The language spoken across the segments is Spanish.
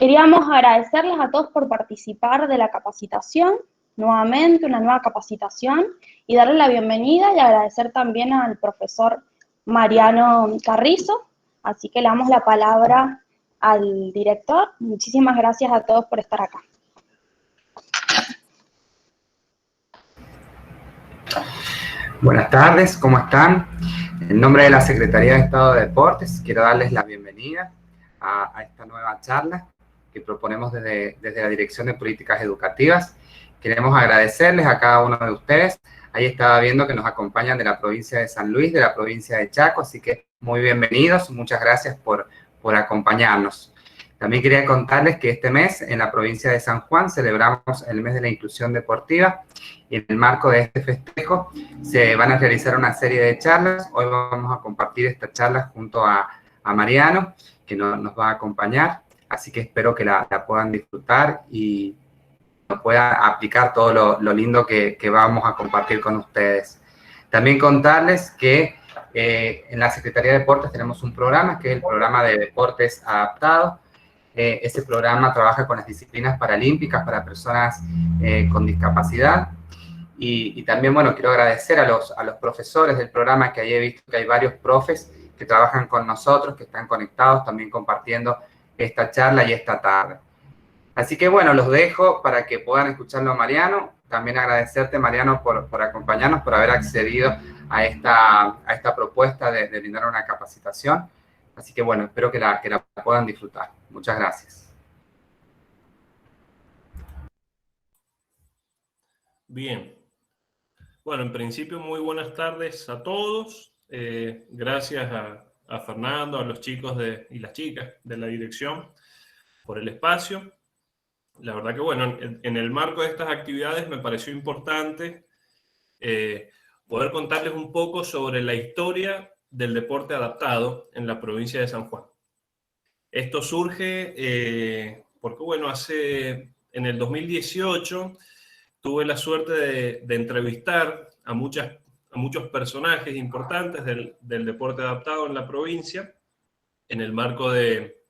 Queríamos agradecerles a todos por participar de la capacitación, nuevamente una nueva capacitación, y darle la bienvenida y agradecer también al profesor Mariano Carrizo. Así que le damos la palabra al director. Muchísimas gracias a todos por estar acá. Buenas tardes, ¿cómo están? En nombre de la Secretaría de Estado de Deportes, quiero darles la bienvenida a esta nueva charla que proponemos desde la Dirección de Políticas Educativas. Queremos agradecerles a cada uno de ustedes. Ahí estaba viendo que nos acompañan de la provincia de San Luis, de la provincia de Chaco, así que muy bienvenidos. Muchas gracias por acompañarnos. También quería contarles que este mes en la provincia de San Juan celebramos el mes de la inclusión deportiva y en el marco de este festejo se van a realizar una serie de charlas. Hoy vamos a compartir esta charla junto a Mariano, que nos va a acompañar, así que espero que la puedan disfrutar y puedan aplicar todo lo lindo que vamos a compartir con ustedes. También contarles que en la Secretaría de Deportes tenemos un programa, que es el programa de Deportes Adaptados. Ese programa trabaja con las disciplinas paralímpicas para personas con discapacidad. Y también, bueno, quiero agradecer a los profesores del programa, que ahí he visto que hay varios profes que trabajan con nosotros, que están conectados, también compartiendo esta charla y esta tarde. Así que, bueno, los dejo para que puedan escucharlo a Mariano. También agradecerte, Mariano, por acompañarnos, por haber accedido a esta propuesta de brindar una capacitación. Así que, bueno, espero que la puedan disfrutar. Muchas gracias. Bien. Bueno, en principio, muy buenas tardes a todos. Gracias a Fernando, a los chicos y las chicas de la dirección por el espacio. La verdad que, bueno, en el marco de estas actividades me pareció importante poder contarles un poco sobre la historia del deporte adaptado en la provincia de San Juan. Esto surge porque, bueno, en el 2018 tuve la suerte de entrevistar a muchos personajes importantes del deporte adaptado en la provincia, en el marco de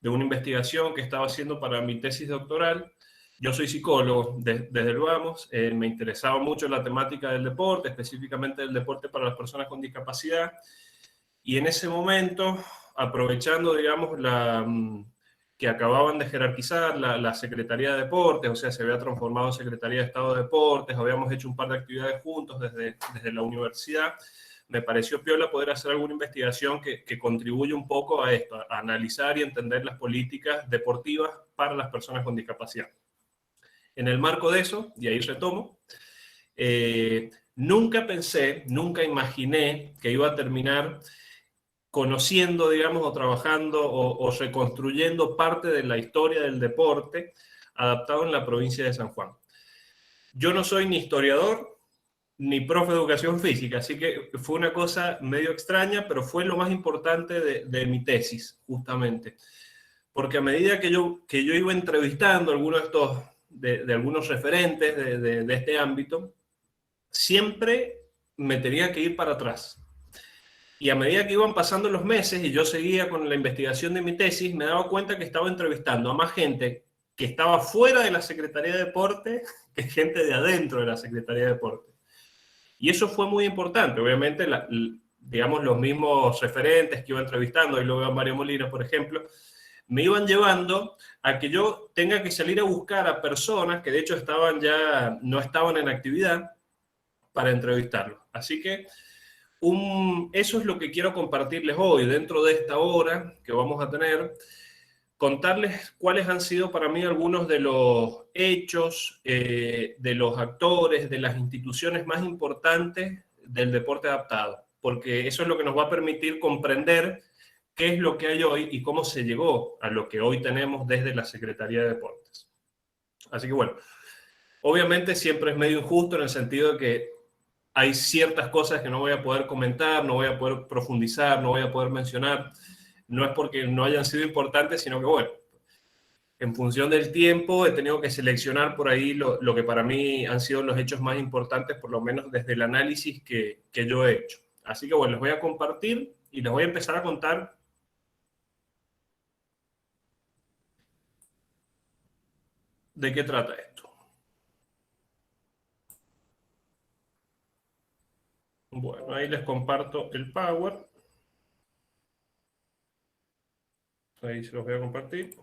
una investigación que estaba haciendo para mi tesis doctoral. Yo soy psicólogo desde el Vamos, me interesaba mucho la temática del deporte, específicamente del deporte para las personas con discapacidad, y en ese momento, aprovechando, digamos, que acababan de jerarquizar la Secretaría de Deportes, o sea, se había transformado en Secretaría de Estado de Deportes, habíamos hecho un par de actividades juntos desde la universidad. Me pareció piola poder hacer alguna investigación que contribuya un poco a esto, a analizar y entender las políticas deportivas para las personas con discapacidad. En el marco de eso, y ahí retomo, nunca imaginé que iba a terminar conociendo, digamos, o trabajando o reconstruyendo parte de la historia del deporte adaptado en la provincia de San Juan. Yo no soy ni historiador ni profe de educación física, así que fue una cosa medio extraña, pero fue lo más importante de mi tesis, justamente. Porque a medida que yo iba entrevistando a algunos de algunos referentes de este ámbito, siempre me tenía que ir para atrás. Y a medida que iban pasando los meses y yo seguía con la investigación de mi tesis, me daba cuenta que estaba entrevistando a más gente que estaba fuera de la Secretaría de Deporte que gente de adentro de la Secretaría de Deporte. Y eso fue muy importante. Obviamente, digamos, los mismos referentes que iba entrevistando, y luego a Mario Molina, por ejemplo, me iban llevando a que yo tenga que salir a buscar a personas que de hecho no estaban en actividad para entrevistarlos. Así que eso es lo que quiero compartirles hoy, dentro de esta hora que vamos a tener, contarles cuáles han sido para mí algunos de los hechos, de los actores, de las instituciones más importantes del deporte adaptado, porque eso es lo que nos va a permitir comprender qué es lo que hay hoy y cómo se llegó a lo que hoy tenemos desde la Secretaría de Deportes. Así que, bueno, obviamente siempre es medio injusto en el sentido de que hay ciertas cosas que no voy a poder comentar, no voy a poder profundizar, no voy a poder mencionar. No es porque no hayan sido importantes, sino que, bueno, en función del tiempo he tenido que seleccionar por ahí lo que para mí han sido los hechos más importantes, por lo menos desde el análisis que yo he hecho. Así que, bueno, les voy a compartir y les voy a empezar a contar de qué trata esto. Bueno, ahí les comparto el Power. Ahí se los voy a compartir.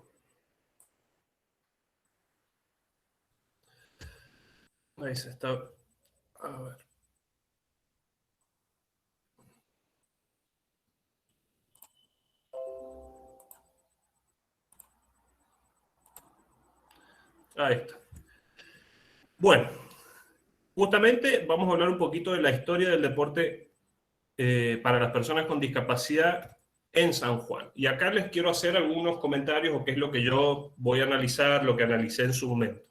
Ahí se está. A ver. Ahí está. Bueno, justamente vamos a hablar un poquito de la historia del deporte para las personas con discapacidad en San Juan. Y acá les quiero hacer algunos comentarios o qué es lo que yo voy a analizar, lo que analicé en su momento.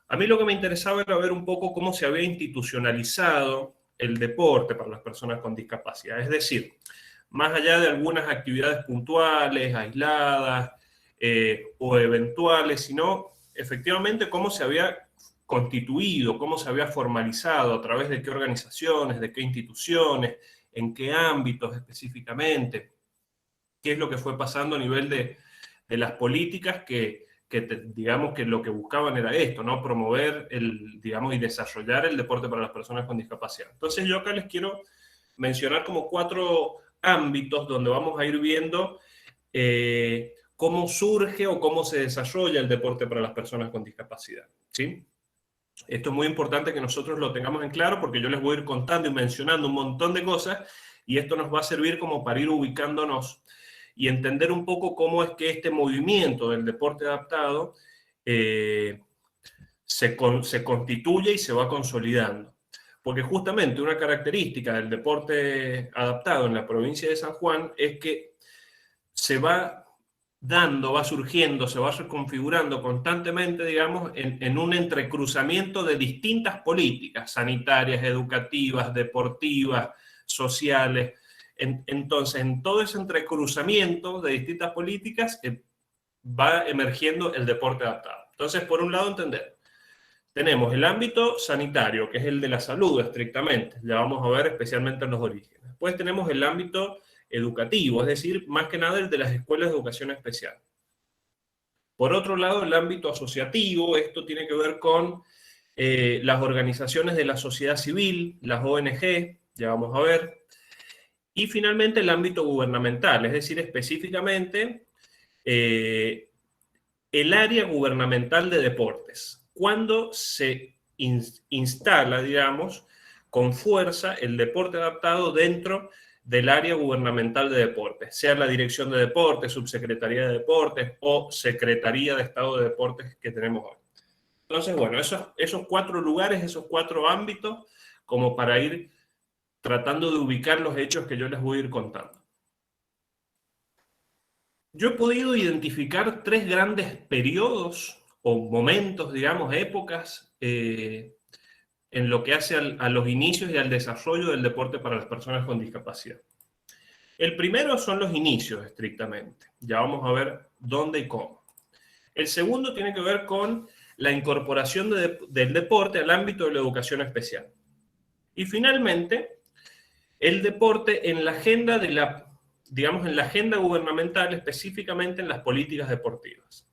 A mí lo que me interesaba era ver un poco cómo se había institucionalizado el deporte para las personas con discapacidad. Es decir, más allá de algunas actividades puntuales, aisladas o eventuales, sino efectivamente cómo se había constituido, cómo se había formalizado, a través de qué organizaciones, de qué instituciones, en qué ámbitos específicamente, qué es lo que fue pasando a nivel de las políticas digamos que lo que buscaban era esto, ¿no? Promover digamos, y desarrollar el deporte para las personas con discapacidad. Entonces yo acá les quiero mencionar como 4 ámbitos donde vamos a ir viendo cómo surge o cómo se desarrolla el deporte para las personas con discapacidad, ¿sí? Esto es muy importante que nosotros lo tengamos en claro porque yo les voy a ir contando y mencionando un montón de cosas y esto nos va a servir como para ir ubicándonos y entender un poco cómo es que este movimiento del deporte adaptado se constituye y se va consolidando. Porque justamente una característica del deporte adaptado en la provincia de San Juan es que se va dando, va surgiendo, se va reconfigurando constantemente, digamos, en un entrecruzamiento de distintas políticas sanitarias, educativas, deportivas, sociales. Entonces, en todo ese entrecruzamiento de distintas políticas va emergiendo el deporte adaptado. Entonces, por un lado, entender, tenemos el ámbito sanitario, que es el de la salud estrictamente, ya vamos a ver especialmente en los orígenes. Después tenemos el ámbito educativo, es decir, más que nada el de las escuelas de educación especial. Por otro lado, el ámbito asociativo, esto tiene que ver con las organizaciones de la sociedad civil, las ONG, ya vamos a ver. Y finalmente el ámbito gubernamental, es decir, específicamente el área gubernamental de deportes. Cuando se instala, digamos, con fuerza el deporte adaptado dentro del área gubernamental de deportes, sea la Dirección de Deportes, Subsecretaría de Deportes o Secretaría de Estado de Deportes que tenemos hoy. Entonces, bueno, esos 4 lugares, esos 4 ámbitos, como para ir tratando de ubicar los hechos que yo les voy a ir contando. Yo he podido identificar 3 grandes periodos o momentos, digamos, épocas, en lo que hace a los inicios y al desarrollo del deporte para las personas con discapacidad. El primero son los inicios, estrictamente. Ya vamos a ver dónde y cómo. El segundo tiene que ver con la incorporación del deporte al ámbito de la educación especial. Y finalmente, el deporte en la agenda digamos, en la agenda gubernamental, específicamente en las políticas deportivas.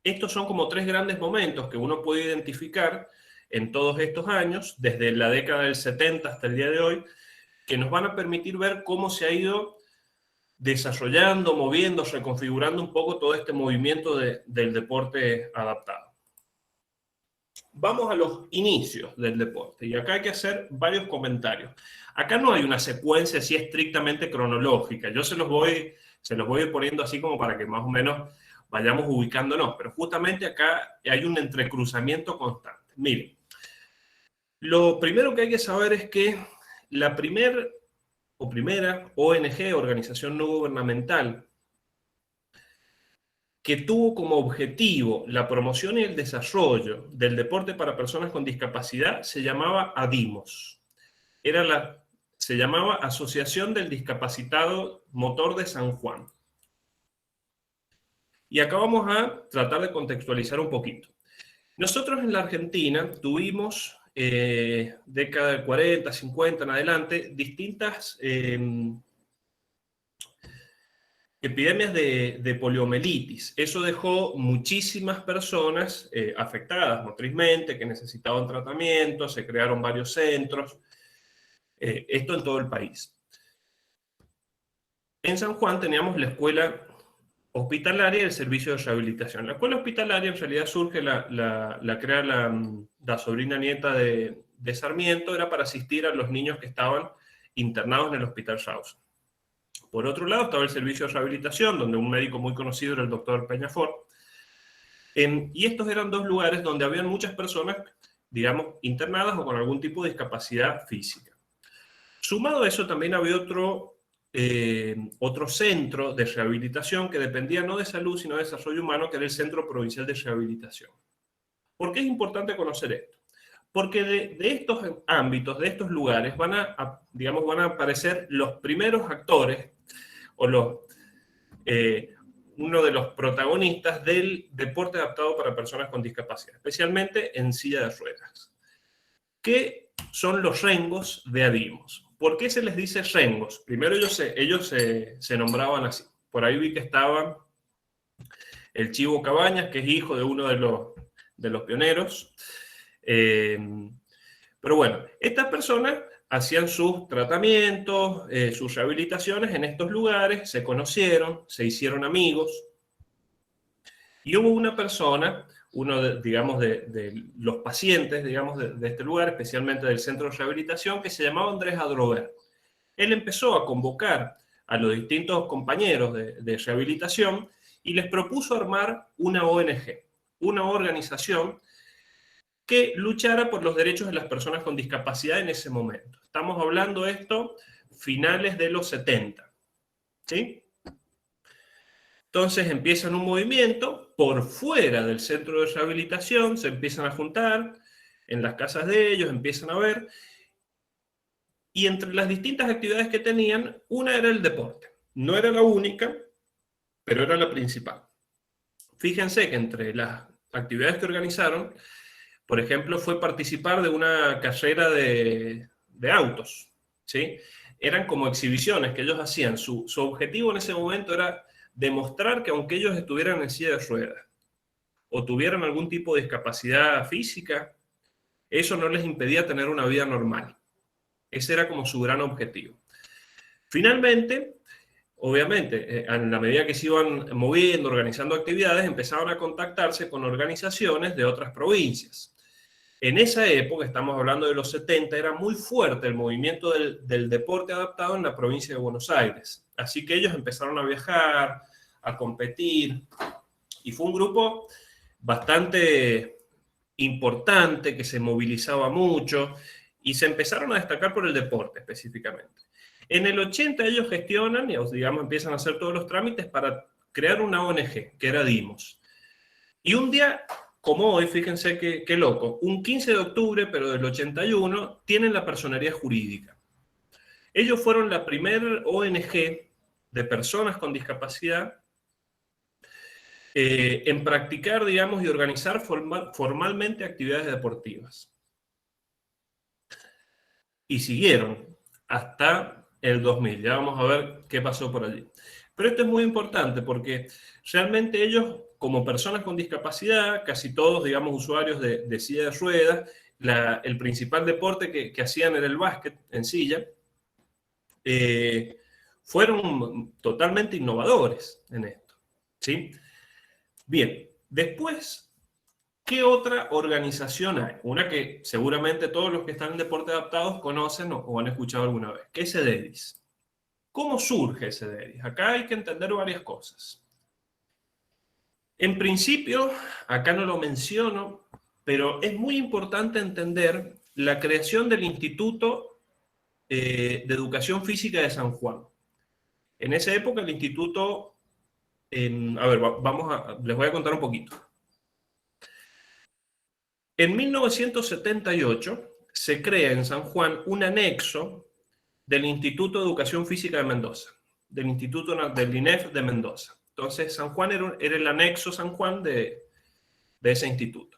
Estos son como 3 grandes momentos que uno puede identificar en todos estos años, desde la década del 70 hasta el día de hoy, que nos van a permitir ver cómo se ha ido desarrollando, moviendo, reconfigurando un poco todo este movimiento del deporte adaptado. Vamos a los inicios del deporte y acá hay que hacer varios comentarios. Acá no hay una secuencia así estrictamente cronológica, yo se los voy a ir poniendo así como para que más o menos vayamos ubicándonos, pero justamente acá hay un entrecruzamiento constante. Miren, lo primero que hay que saber es que la primera ONG, organización no gubernamental, que tuvo como objetivo la promoción y el desarrollo del deporte para personas con discapacidad, se llamaba ADIMOS. Se llamaba Asociación del Discapacitado Motor de San Juan. Y acá vamos a tratar de contextualizar un poquito. Nosotros en la Argentina tuvimos, década de 40, 50 en adelante, distintas epidemias de poliomielitis. Eso dejó muchísimas personas afectadas motrizmente, que necesitaban tratamiento, se crearon varios centros, esto en todo el país. En San Juan teníamos la escuela hospitalaria y el servicio de rehabilitación. La escuela hospitalaria en realidad surge, la crea la sobrina nieta de Sarmiento, era para asistir a los niños que estaban internados en el Hospital Rawson. Por otro lado estaba el servicio de rehabilitación, donde un médico muy conocido era el doctor Peñafort. Y estos eran dos lugares donde habían muchas personas, digamos, internadas o con algún tipo de discapacidad física. Sumado a eso también había otro centro de rehabilitación que dependía no de salud, sino de desarrollo humano, que era el Centro Provincial de Rehabilitación. ¿Por qué es importante conocer esto? Porque de estos ámbitos, de estos lugares, van a aparecer los primeros actores, o uno de los protagonistas del deporte adaptado para personas con discapacidad, especialmente en silla de ruedas. ¿Qué son los rengos de Adimos? ¿Por qué se les dice rengos? Primero ellos se nombraban así. Por ahí vi que estaba el Chivo Cabañas, que es hijo de uno de los pioneros. Pero bueno, estas personas hacían sus tratamientos, sus rehabilitaciones en estos lugares, se conocieron, se hicieron amigos. Y hubo una persona, uno de los pacientes, de este lugar, especialmente del centro de rehabilitación, que se llamaba Andrés Adrover. Él empezó a convocar a los distintos compañeros de rehabilitación y les propuso armar una ONG, una organización que luchara por los derechos de las personas con discapacidad en ese momento. Estamos hablando de esto finales de los 70, ¿sí? Entonces empiezan un movimiento por fuera del centro de rehabilitación, se empiezan a juntar en las casas de ellos, empiezan a ver, y entre las distintas actividades que tenían, una era el deporte. No era la única, pero era la principal. Fíjense que entre las actividades que organizaron, por ejemplo, fue participar de una carrera de autos, ¿sí? Eran como exhibiciones que ellos hacían. Su objetivo en ese momento era demostrar que aunque ellos estuvieran en silla de ruedas o tuvieran algún tipo de discapacidad física, eso no les impedía tener una vida normal. Ese era como su gran objetivo. Finalmente, obviamente, en la medida que se iban moviendo, organizando actividades, empezaron a contactarse con organizaciones de otras provincias. En esa época, estamos hablando de los 70, era muy fuerte el movimiento del deporte adaptado en la provincia de Buenos Aires. Así que ellos empezaron a viajar, a competir, y fue un grupo bastante importante que se movilizaba mucho y se empezaron a destacar por el deporte específicamente. En el 80 ellos gestionan, digamos, empiezan a hacer todos los trámites para crear una ONG, que era Dimos. Y un día como hoy, fíjense qué loco, un 15 de octubre, pero del 81, tienen la personería jurídica. Ellos fueron la primera ONG de personas con discapacidad en practicar, digamos, y organizar formalmente actividades deportivas. Y siguieron hasta el 2000. Ya vamos a ver qué pasó por allí. Pero esto es muy importante porque realmente ellos, como personas con discapacidad, casi todos, digamos, usuarios de silla de ruedas, el principal deporte que hacían era el básquet en silla, fueron totalmente innovadores en esto, ¿sí? Bien, después, ¿qué otra organización hay? Una que seguramente todos los que están en deporte adaptados conocen o han escuchado alguna vez, que es CEDEDIS. ¿Cómo surge CEDEDIS? Acá hay que entender varias cosas. En principio, acá no lo menciono, pero es muy importante entender la creación del Instituto de Educación Física de San Juan. En esa época el instituto, a ver, les voy a contar un poquito. En 1978 se crea en San Juan un anexo del Instituto de Educación Física de Mendoza, del INEF de Mendoza. Entonces, San Juan era el anexo San Juan de ese instituto.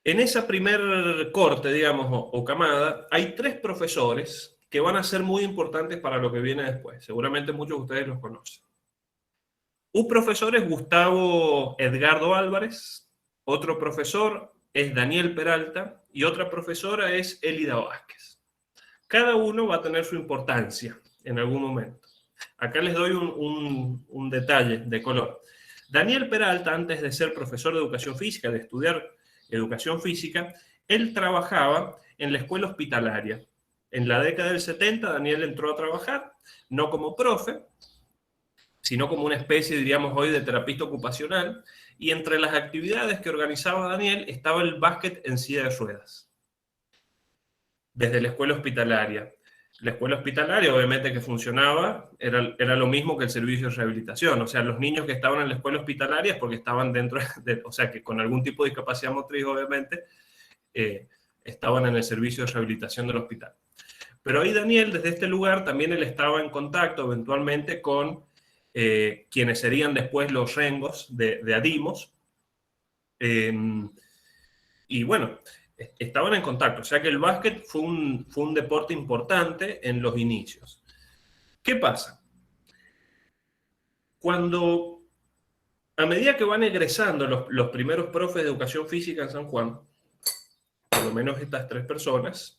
En esa primer corte, digamos, o camada, hay 3 profesores que van a ser muy importantes para lo que viene después. Seguramente muchos de ustedes los conocen. Un profesor es Gustavo Edgardo Álvarez, otro profesor es Daniel Peralta y otra profesora es Elida Vázquez. Cada uno va a tener su importancia en algún momento. Acá les doy un detalle de color. Daniel Peralta, antes de ser profesor de educación física, de estudiar educación física, él trabajaba en la escuela hospitalaria. En la década del 70, Daniel entró a trabajar, no como profe, sino como una especie, diríamos hoy, de terapista ocupacional, y entre las actividades que organizaba Daniel estaba el básquet en silla de ruedas, desde la escuela hospitalaria. La escuela hospitalaria, obviamente, que funcionaba, era lo mismo que el servicio de rehabilitación. O sea, los niños que estaban en la escuela hospitalaria es porque estaban dentro o sea, que con algún tipo de discapacidad motriz, obviamente, estaban en el servicio de rehabilitación del hospital. Pero ahí Daniel, desde este lugar, también él estaba en contacto eventualmente con quienes serían después los rengos de Adimos. Y bueno, estaban en contacto. O sea que el básquet fue un deporte importante en los inicios. ¿Qué pasa? Cuando, a medida que van egresando los primeros profes de educación física en San Juan, por lo menos estas 3 personas,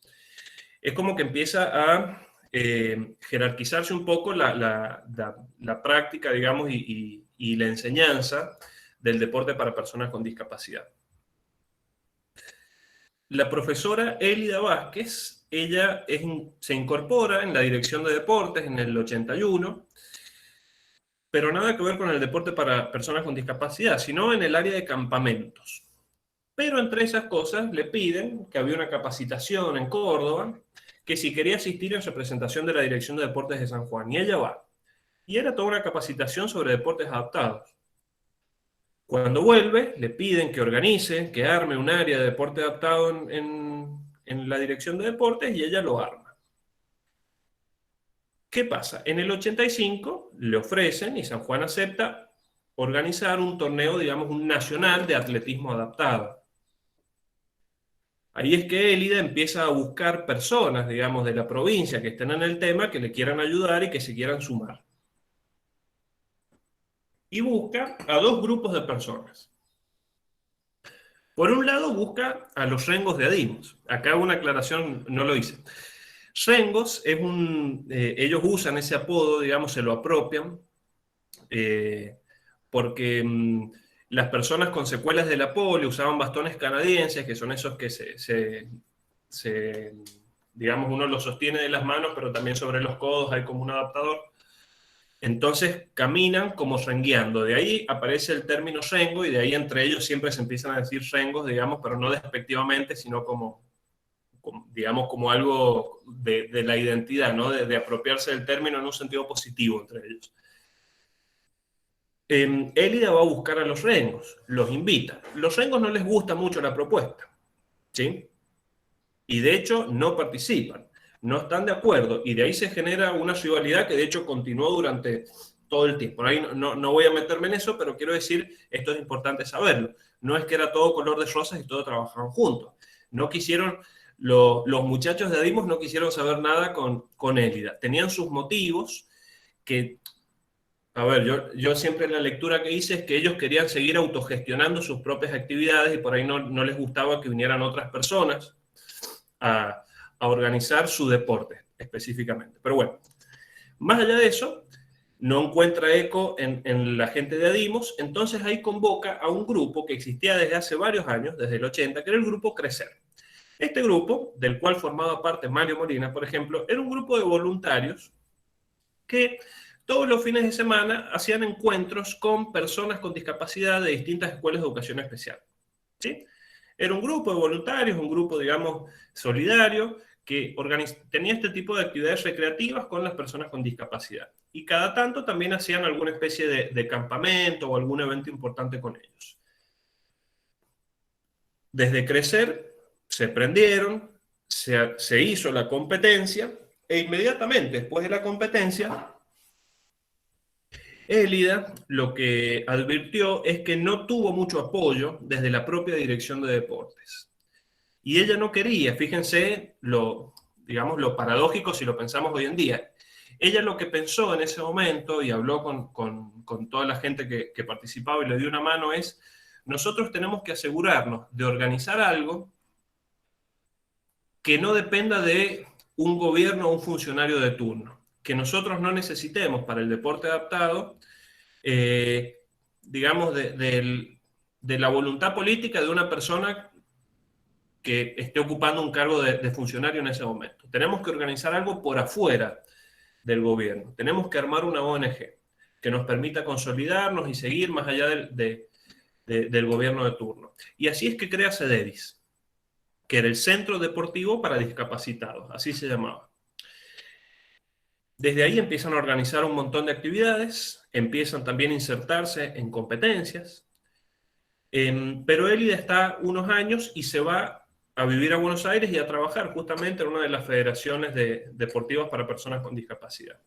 es como que empieza a jerarquizarse un poco la práctica, digamos, y la enseñanza del deporte para personas con discapacidad. La profesora Elida Vázquez, ella se incorpora en la dirección de deportes en el 81, pero nada que ver con el deporte para personas con discapacidad, sino en el área de campamentos. Pero entre esas cosas le piden que había una capacitación en Córdoba, que si quería asistir en representación de la Dirección de Deportes de San Juan, y ella va. Y era toda una capacitación sobre deportes adaptados. Cuando vuelve, le piden que organice, que arme un área de deporte adaptado en la Dirección de Deportes, y ella lo arma. ¿Qué pasa? En el 85 le ofrecen, y San Juan acepta, organizar un torneo, digamos, un nacional de atletismo adaptado. Ahí es que Elida empieza a buscar personas, digamos, de la provincia que estén en el tema, que le quieran ayudar y que se quieran sumar. Y busca a 2 grupos de personas. Por un lado, busca a los rengos de Adimos. Acá una aclaración, no lo hice. Rengos es ellos usan ese apodo, digamos, se lo apropian, porque las personas con secuelas de la polio usaban bastones canadienses, que son esos que digamos, uno los sostiene de las manos, pero también sobre los codos hay como un adaptador. Entonces caminan como rengueando. De ahí aparece el término rengo y de ahí entre ellos siempre se empiezan a decir rengos, digamos, pero no despectivamente, sino digamos, como algo de la identidad, ¿no? De apropiarse del término en un sentido positivo entre ellos. Elida va a buscar a los rengos, los invita. Los rengos no les gusta mucho la propuesta, ¿sí? Y de hecho no participan, no están de acuerdo, y de ahí se genera una rivalidad que de hecho continuó durante todo el tiempo. Ahí no voy a meterme en eso, pero quiero decir, esto es importante saberlo. No es que era todo color de rosas y todos trabajaban juntos. No quisieron, los muchachos de Adimos no quisieron saber nada con Elida. Tenían sus motivos que... A ver, yo siempre la lectura que hice es que ellos querían seguir autogestionando sus propias actividades y por ahí no les gustaba que vinieran otras personas a organizar su deporte específicamente. Pero bueno, más allá de eso, no encuentra eco en la gente de Adimos, entonces ahí convoca a un grupo que existía desde hace varios años, desde el 80, que era el grupo Crecer. Este grupo, del cual formaba parte Mario Molina, por ejemplo, era un grupo de voluntarios que todos los fines de semana hacían encuentros con personas con discapacidad de distintas escuelas de educación especial. ¿Sí? Era un grupo de voluntarios, un grupo, digamos, solidario, que tenía este tipo de actividades recreativas con las personas con discapacidad. Y cada tanto también hacían alguna especie de campamento o algún evento importante con ellos. Desde Crecer se prendieron, se hizo la competencia, e inmediatamente después de la competencia, Elida lo que advirtió es que no tuvo mucho apoyo desde la propia dirección de deportes. Y ella no quería, fíjense digamos, lo paradójico si lo pensamos hoy en día. Ella lo que pensó en ese momento, y habló con toda la gente que participaba y le dio una mano, es: nosotros tenemos que asegurarnos de organizar algo que no dependa de un gobierno o un funcionario de turno, que nosotros no necesitemos para el deporte adaptado, digamos, de la voluntad política de una persona que esté ocupando un cargo de funcionario en ese momento. Tenemos que organizar algo por afuera del gobierno. Tenemos que armar una ONG que nos permita consolidarnos y seguir más allá del gobierno de turno. Y así es que crea CEDEDIS, que era el Centro Deportivo para Discapacitados, así se llamaba. Desde ahí empiezan a organizar un montón de actividades, empiezan también a insertarse en competencias, pero Élida está unos años y se va a vivir a Buenos Aires y a trabajar justamente en una de las federaciones deportivas para personas con discapacidad.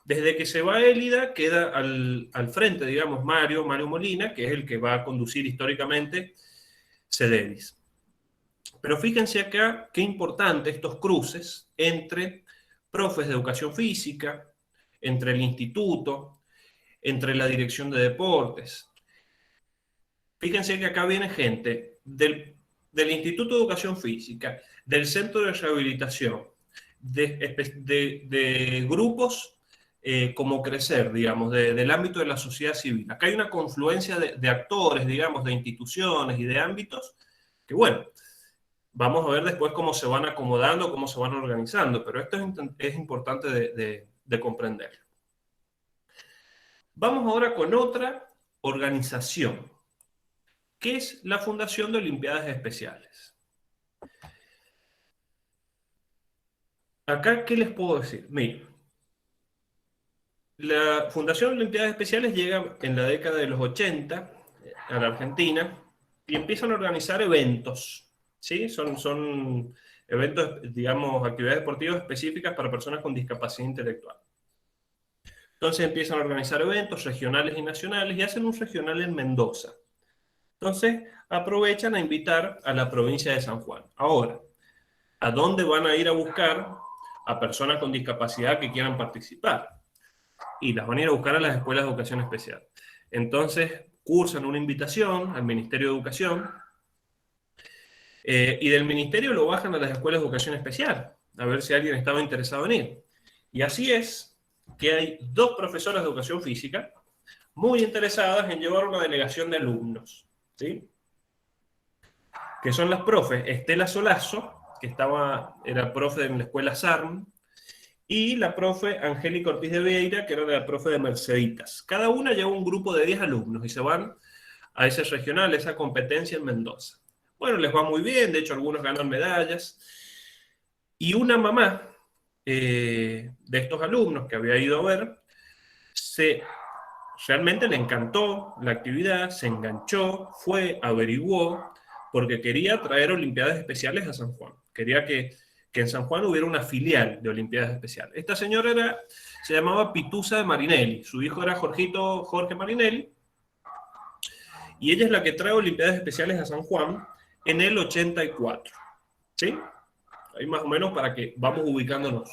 Desde que se va Élida, queda al frente, digamos, Mario Molina, que es el que va a conducir históricamente CEDEDIS. Pero fíjense acá qué importante estos cruces entre profes de educación física, entre el instituto, entre la dirección de deportes. Fíjense que acá viene gente del Instituto de Educación Física, del Centro de Rehabilitación, de grupos como Crecer, digamos, del ámbito de la sociedad civil. Acá hay una confluencia de actores, digamos, de instituciones y de ámbitos que, bueno, vamos a ver después cómo se van acomodando, cómo se van organizando, pero esto es importante de comprender. Vamos ahora con otra organización, que es la Fundación de Olimpiadas Especiales. Acá, ¿qué les puedo decir? Miren, la Fundación de Olimpiadas Especiales llega en la década de los 80 a la Argentina y empiezan a organizar eventos, ¿sí? Son eventos, digamos, actividades deportivas específicas para personas con discapacidad intelectual. Entonces empiezan a organizar eventos regionales y nacionales y hacen un regional en Mendoza. Entonces aprovechan a invitar a la provincia de San Juan. Ahora, ¿a dónde van a ir a buscar a personas con discapacidad que quieran participar? Y las van a ir a buscar a las escuelas de educación especial. Entonces cursan una invitación al Ministerio de Educación y del Ministerio lo bajan a las escuelas de educación especial, a ver si alguien estaba interesado en ir. Y así es que hay dos profesoras de educación física muy interesadas en llevar una delegación de alumnos, ¿sí? Que son las profes Estela Solazo, que era profe en la escuela SARM, y la profe Angélica Ortiz de Vieira, que era la profe de Merceditas. Cada una lleva un grupo de 10 alumnos y se van a ese regional, a esa competencia en Mendoza. Bueno, les va muy bien, de hecho algunos ganan medallas. Y una mamá de estos alumnos que había ido a ver, realmente le encantó la actividad, se enganchó, fue, averiguó, porque quería traer Olimpiadas Especiales a San Juan. Quería que en San Juan hubiera una filial de Olimpiadas Especiales. Esta señora se llamaba Pitusa de Marinelli, su hijo era Jorge Marinelli, y ella es la que trae Olimpiadas Especiales a San Juan en el 84. ¿Sí? Ahí más o menos para que vamos ubicándonos.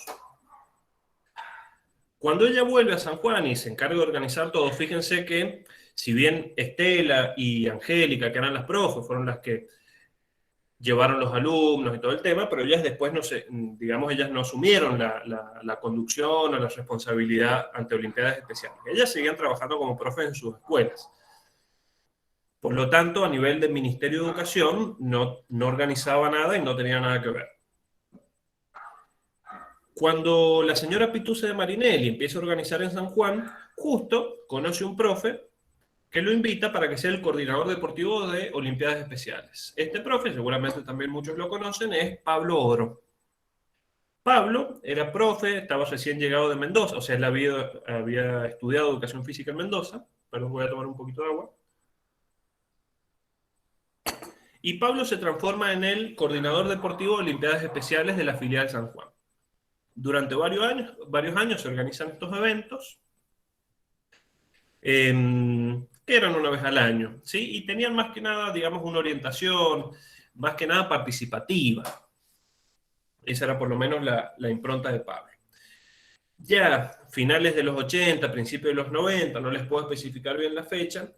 Cuando ella vuelve a San Juan y se encarga de organizar todo, fíjense que si bien Estela y Angélica, que eran las profes, fueron las que llevaron los alumnos y todo el tema, pero ellas después ellas no asumieron la conducción o la responsabilidad ante Olimpiadas Especiales. Ellas seguían trabajando como profes en sus escuelas. Por lo tanto, a nivel del Ministerio de Educación, no organizaba nada y no tenía nada que ver. Cuando la señora Pitusa de Marinelli empieza a organizar en San Juan, justo conoce un profe que lo invita para que sea el coordinador deportivo de Olimpiadas Especiales. Este profe, seguramente también muchos lo conocen, es Pablo Oro. Pablo era profe, estaba recién llegado de Mendoza, o sea, él había estudiado educación física en Mendoza. Perdón, voy a tomar un poquito de agua. Y Pablo se transforma en el coordinador deportivo de Olimpiadas Especiales de la filial San Juan. Durante varios años se organizan estos eventos, que eran una vez al año, ¿sí? Y tenían más que nada, digamos, una orientación, más que nada participativa. Esa era por lo menos la impronta de Pablo. Ya finales de los 80, principios de los 90, no les puedo especificar bien la fecha,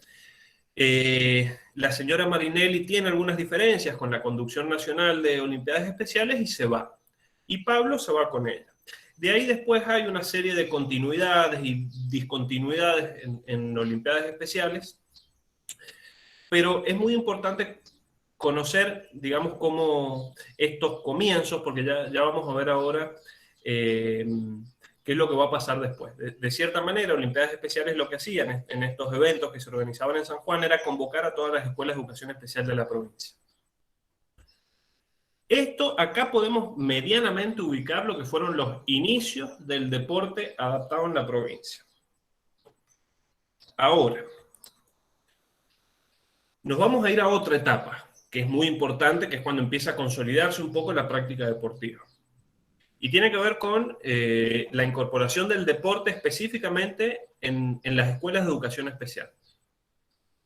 la señora Marinelli tiene algunas diferencias con la conducción nacional de Olimpiadas Especiales y se va. Y Pablo se va con ella. De ahí después hay una serie de continuidades y discontinuidades en Olimpiadas Especiales, pero es muy importante conocer, digamos, cómo estos comienzos, porque ya vamos a ver ahora qué es lo que va a pasar después. De cierta manera, Olimpiadas Especiales lo que hacían en estos eventos que se organizaban en San Juan era convocar a todas las escuelas de educación especial de la provincia. Esto acá podemos medianamente ubicar lo que fueron los inicios del deporte adaptado en la provincia. Ahora, nos vamos a ir a otra etapa, que es muy importante, que es cuando empieza a consolidarse un poco la práctica deportiva. Y tiene que ver con la incorporación del deporte específicamente en las escuelas de educación especial.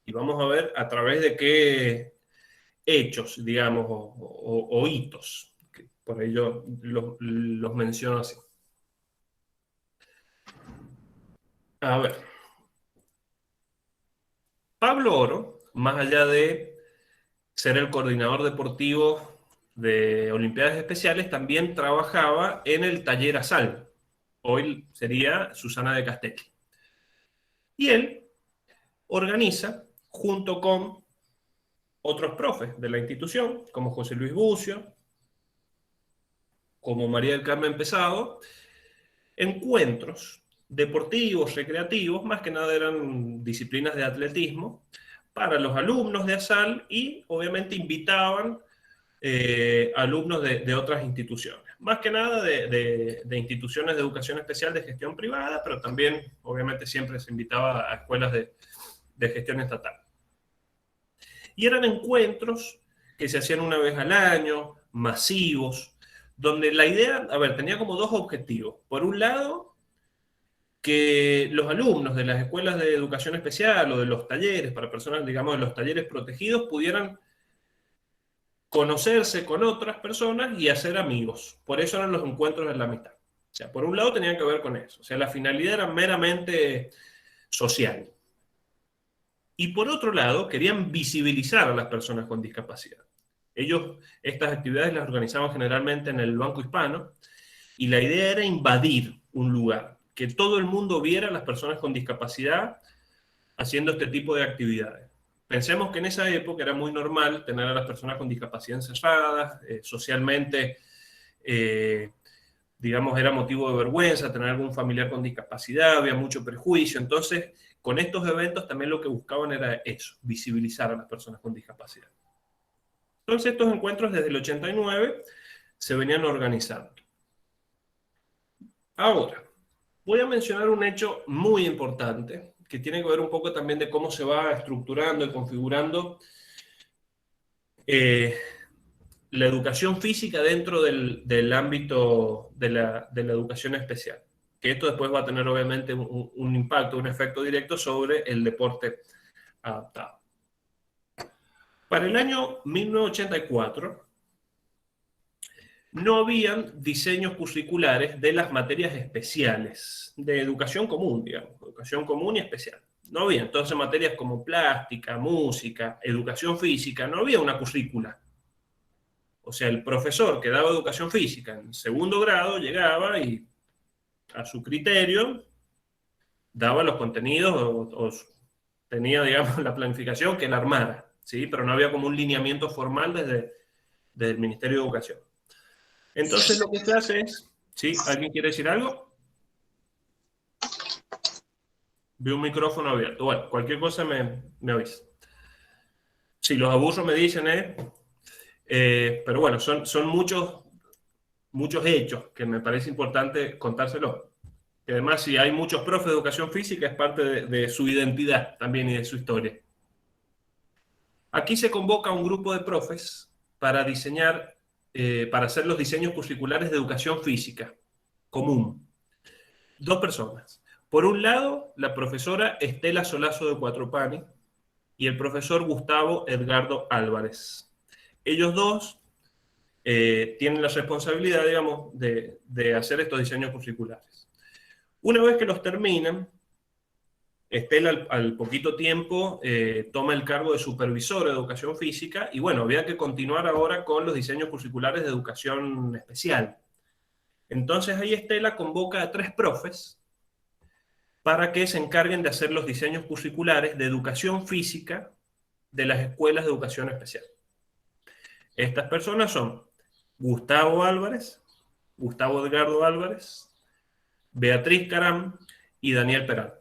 Y vamos a ver a través de qué hechos, digamos, o hitos. Por ello los menciono así. A ver. Pablo Oro, más allá de ser el coordinador deportivo de Olimpiadas Especiales, también trabajaba en el taller ASAL. Hoy sería Susana de Castelli. Y él organiza, junto con otros profes de la institución, como José Luis Bucio, como María del Carmen Pesado, encuentros deportivos, recreativos, más que nada eran disciplinas de atletismo, para los alumnos de ASAL y obviamente invitaban alumnos de otras instituciones. Más que nada de instituciones de educación especial de gestión privada, pero también obviamente siempre se invitaba a escuelas de gestión estatal. Y eran encuentros que se hacían una vez al año, masivos, donde la idea, a ver, tenía como dos objetivos. Por un lado, que los alumnos de las escuelas de educación especial o de los talleres, para personas, digamos, de los talleres protegidos, pudieran conocerse con otras personas y hacer amigos. Por eso eran los encuentros de la amistad. O sea, por un lado tenían que ver con eso. O sea, la finalidad era meramente social. Y por otro lado, querían visibilizar a las personas con discapacidad. Ellos, estas actividades las organizaban generalmente en el Banco Hispano, y la idea era invadir un lugar, que todo el mundo viera a las personas con discapacidad haciendo este tipo de actividades. Pensemos que en esa época era muy normal tener a las personas con discapacidad encerradas, socialmente, digamos, era motivo de vergüenza tener algún familiar con discapacidad, había mucho prejuicio. Entonces, con estos eventos también lo que buscaban era eso, visibilizar a las personas con discapacidad. Entonces, estos encuentros desde el 89 se venían organizando. Ahora, voy a mencionar un hecho muy importante que tiene que ver un poco también de cómo se va estructurando y configurando la educación física dentro del ámbito de la educación especial. Que esto después va a tener obviamente un impacto, un efecto directo sobre el deporte adaptado. Para el año 1984, no habían diseños curriculares de las materias especiales, de educación común, digamos, educación común y especial. No había, entonces materias como plástica, música, educación física, no había una currícula. O sea, el profesor que daba educación física en segundo grado llegaba y a su criterio daba los contenidos o tenía, digamos, la planificación que él armara, ¿sí? Pero no había como un lineamiento formal desde el Ministerio de Educación. Entonces lo que se hace es, ¿sí? ¿Alguien quiere decir algo? Veo un micrófono abierto. Bueno, cualquier cosa me avisa. Si los aburro me dicen, pero bueno, son muchos hechos que me parece importante contárselos. Y además, si hay muchos profes de educación física, es parte de su identidad también y de su historia. Aquí se convoca a un grupo de profes para diseñar, para hacer los diseños curriculares de educación física común. Dos personas. Por un lado, la profesora Estela Solazo de Cuatropani y el profesor Gustavo Edgardo Álvarez. Ellos dos tienen la responsabilidad, digamos, de hacer estos diseños curriculares. Una vez que los terminan, Estela al poquito tiempo toma el cargo de supervisor de educación física y bueno, había que continuar ahora con los diseños curriculares de educación especial. Entonces ahí Estela convoca a 3 profes para que se encarguen de hacer los diseños curriculares de educación física de las escuelas de educación especial. Estas personas son Gustavo Álvarez, Gustavo Edgardo Álvarez, Beatriz Caram y Daniel Peralta.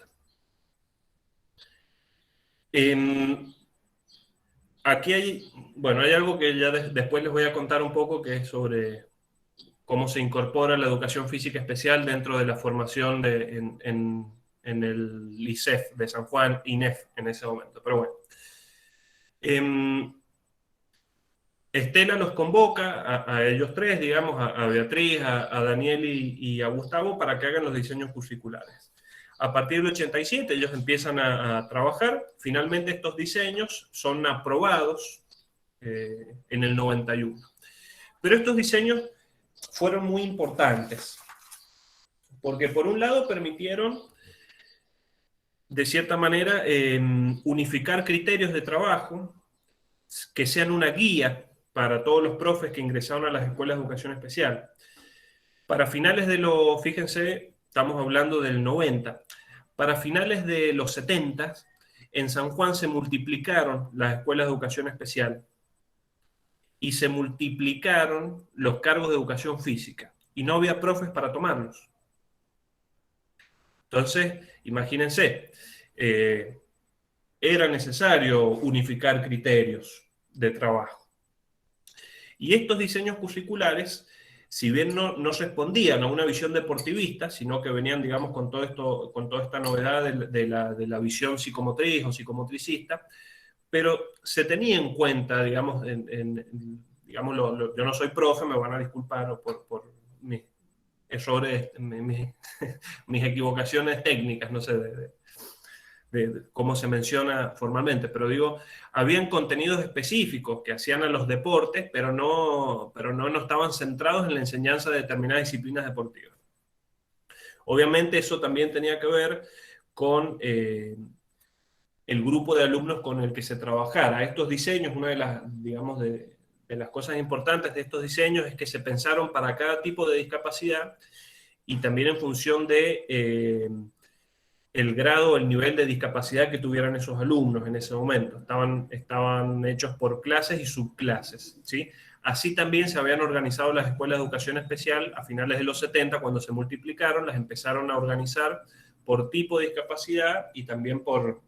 Aquí hay algo que ya después les voy a contar un poco, que es sobre cómo se incorpora la educación física especial dentro de la formación en el ISEF de San Juan, INEF en ese momento. Pero bueno. Estela los convoca a ellos 3, digamos, a Beatriz, a Daniel y a Gustavo para que hagan los diseños curriculares. A partir del 87 ellos empiezan a trabajar. Finalmente estos diseños son aprobados en el 91. Pero estos diseños fueron muy importantes, porque por un lado permitieron, de cierta manera, unificar criterios de trabajo que sean una guía para todos los profes que ingresaron a las escuelas de educación especial. Para finales de fíjense, estamos hablando del 90, para finales de los 70, en San Juan se multiplicaron las escuelas de educación especial y se multiplicaron los cargos de educación física y no había profes para tomarlos. Entonces, imagínense, era necesario unificar criterios de trabajo. Y estos diseños curriculares, si bien no respondían a una visión deportivista, sino que venían, digamos, con toda esta novedad de la visión psicomotriz o psicomotricista, pero se tenía en cuenta, digamos, digamos yo no soy profe, me van a disculpar por mis errores, mis equivocaciones técnicas, no sé, de cómo se menciona formalmente, pero digo, habían contenidos específicos que hacían a los deportes, pero no estaban centrados en la enseñanza de determinadas disciplinas deportivas. Obviamente eso también tenía que ver con el grupo de alumnos con el que se trabajara. Estos diseños, una de las, digamos, de las cosas importantes de estos diseños es que se pensaron para cada tipo de discapacidad y también en función de el grado, el nivel de discapacidad que tuvieran esos alumnos en ese momento. Estaban hechos por clases y subclases, ¿sí? Así también se habían organizado las escuelas de educación especial a finales de los 70, cuando se multiplicaron, las empezaron a organizar por tipo de discapacidad y también por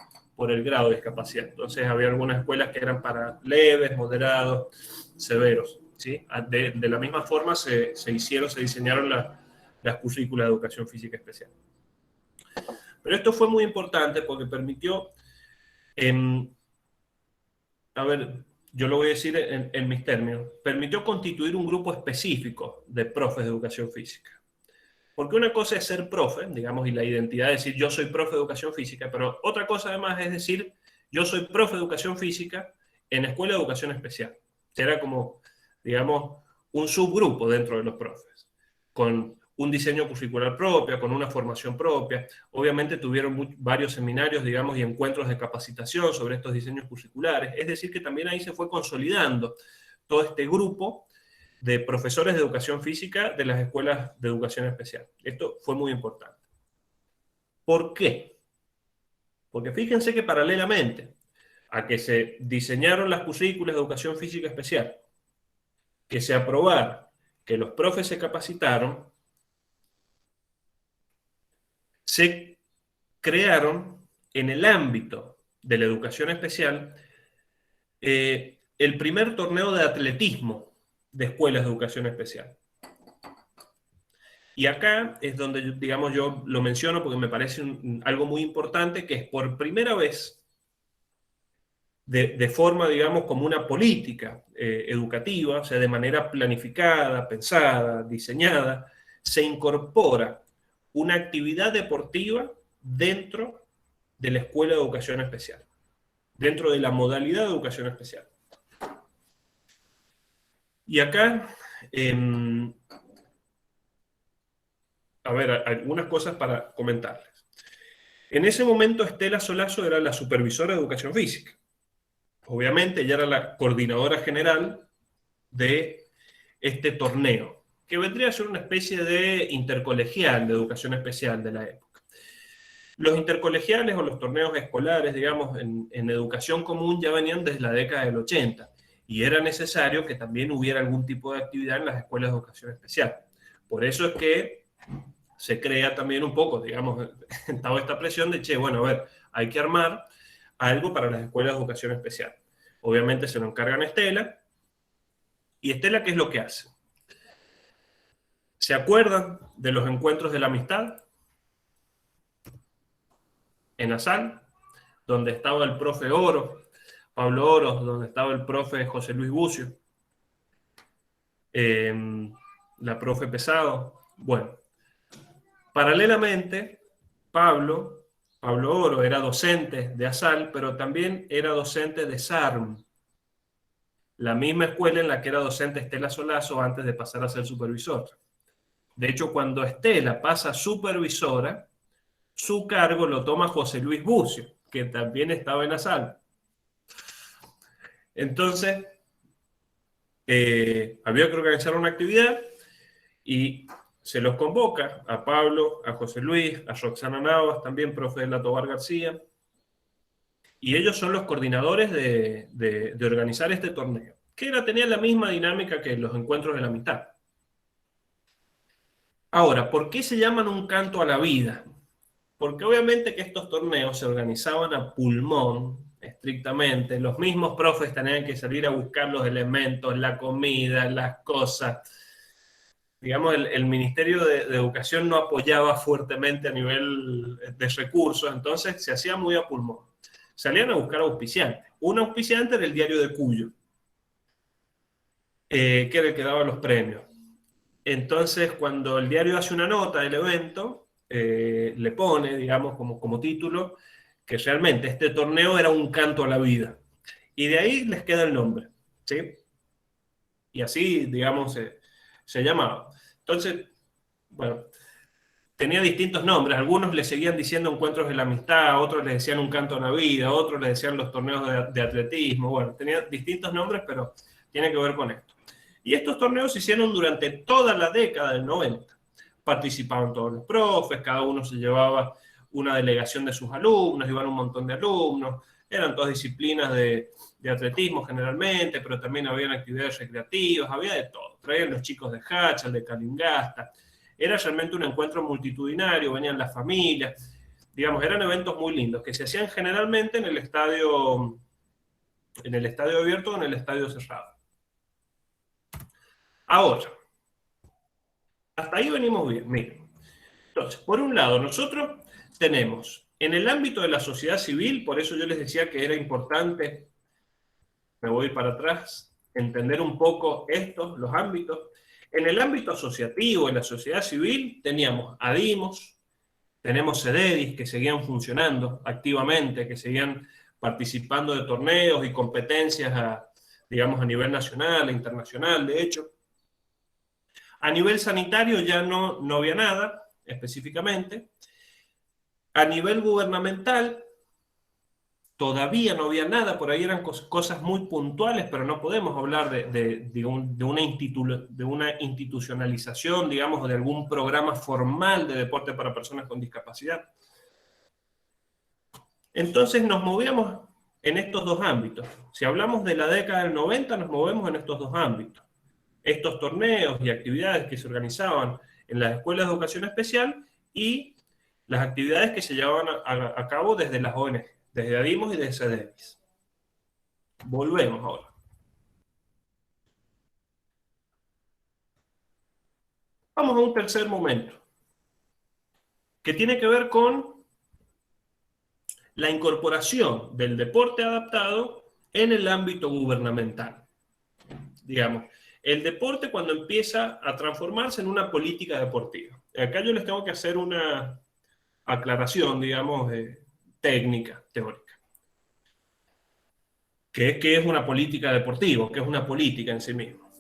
el grado de discapacidad. Entonces había algunas escuelas que eran para leves, moderados, severos, ¿sí? De la misma forma se diseñaron las currículas de educación física especial. Pero esto fue muy importante porque permitió, yo lo voy a decir en mis términos, permitió constituir un grupo específico de profes de educación física. Porque una cosa es ser profe, digamos, y la identidad de decir yo soy profe de educación física, pero otra cosa además es decir yo soy profe de educación física en escuela de educación especial. Era como, digamos, un subgrupo dentro de los profes, con un diseño curricular propio, con una formación propia. Obviamente tuvieron varios seminarios, digamos, y encuentros de capacitación sobre estos diseños curriculares. Es decir, que también ahí se fue consolidando todo este grupo de profesores de educación física de las escuelas de educación especial. Esto fue muy importante. ¿Por qué? Porque fíjense que paralelamente a que se diseñaron las currículas de educación física especial, que se aprobaron, que los profes se capacitaron, se crearon en el ámbito de la educación especial el primer torneo de atletismo de escuelas de educación especial. Y acá es donde, digamos, yo lo menciono porque me parece algo muy importante, que es por primera vez, de forma, digamos, como una política educativa, o sea, de manera planificada, pensada, diseñada, se incorpora una actividad deportiva dentro de la escuela de educación especial, dentro de la modalidad de educación especial. Y acá A ver, algunas cosas para comentarles. En ese momento Estela Solazo era la supervisora de educación física. Obviamente ella era la coordinadora general de este torneo, que vendría a ser una especie de intercolegial de educación especial de la época. Los intercolegiales o los torneos escolares, digamos, en educación común ya venían desde la década del 80 y era necesario que también hubiera algún tipo de actividad en las escuelas de educación especial. Por eso es que se crea también un poco, digamos, toda esta presión de, che, bueno, a ver, hay que armar algo para las escuelas de educación especial. Obviamente se lo encargan a Estela. ¿Y Estela qué es lo que hace? ¿Se acuerdan de los encuentros de la amistad? En Asal, donde estaba el profe Oro, Pablo Oro, donde estaba el profe José Luis Bucio, la profe Pesado. Bueno, paralelamente, Pablo Oro era docente de Asal, pero también era docente de SARM, la misma escuela en la que era docente Estela Solazo antes de pasar a ser supervisor. De hecho, cuando Estela pasa a supervisora, su cargo lo toma José Luis Bucio, que también estaba en Asal. Entonces, había que organizar una actividad y se los convoca a Pablo, a José Luis, a Roxana Navas, también profe de la Tobar García, y ellos son los coordinadores de organizar este torneo, que tenía la misma dinámica que los encuentros de la amistad. Ahora, ¿por qué se llaman un canto a la vida? Porque obviamente que estos torneos se organizaban a pulmón, estrictamente. Los mismos profes tenían que salir a buscar los elementos, la comida, las cosas. Digamos, el Ministerio de Educación no apoyaba fuertemente a nivel de recursos, entonces se hacía muy a pulmón. Salían a buscar auspiciantes. Un auspiciante era el diario de Cuyo, que era el que daba los premios. Entonces, cuando el diario hace una nota del evento, le pone, digamos, como título, que realmente este torneo era un canto a la vida. Y de ahí les queda el nombre, ¿sí? Y así, digamos, se llamaba. Entonces, bueno, tenía distintos nombres. Algunos le seguían diciendo encuentros de la amistad, otros le decían un canto a la vida, otros le decían los torneos de atletismo. Bueno, tenía distintos nombres, pero tiene que ver con esto. Y estos torneos se hicieron durante toda la década del 90. Participaban todos los profes, cada uno se llevaba una delegación de sus alumnos, iban un montón de alumnos, eran todas disciplinas de atletismo generalmente, pero también habían actividades recreativas, había de todo. Traían los chicos de Hachal, de Calingasta. Era realmente un encuentro multitudinario, venían las familias, digamos, eran eventos muy lindos que se hacían generalmente en el estadio abierto o en el estadio cerrado. Ahora, hasta ahí venimos bien, miren. Entonces, por un lado, nosotros tenemos en el ámbito de la sociedad civil, por eso yo les decía que era importante, me voy para atrás, entender un poco los ámbitos. En el ámbito asociativo, en la sociedad civil, teníamos ADIMOS, tenemos CEDEDIS que seguían funcionando activamente, que seguían participando de torneos y competencias, digamos, a nivel nacional e internacional, de hecho. A nivel sanitario ya no había nada específicamente. A nivel gubernamental todavía no había nada, por ahí eran cosas muy puntuales, pero no podemos hablar de una institucionalización, digamos, o de algún programa formal de deporte para personas con discapacidad. Entonces nos movíamos en estos dos ámbitos. Si hablamos de la década del 90, nos movemos en estos dos ámbitos. Estos torneos y actividades que se organizaban en las escuelas de educación especial y las actividades que se llevaban a cabo desde las ONG, desde ADIMOS y desde CEDEDIS. Volvemos ahora. Vamos a un tercer momento, que tiene que ver con la incorporación del deporte adaptado en el ámbito gubernamental. Digamos, el deporte cuando empieza a transformarse en una política deportiva. Acá yo les tengo que hacer una aclaración, digamos, técnica, teórica. ¿Qué es una política deportiva? ¿Qué es una política en sí misma?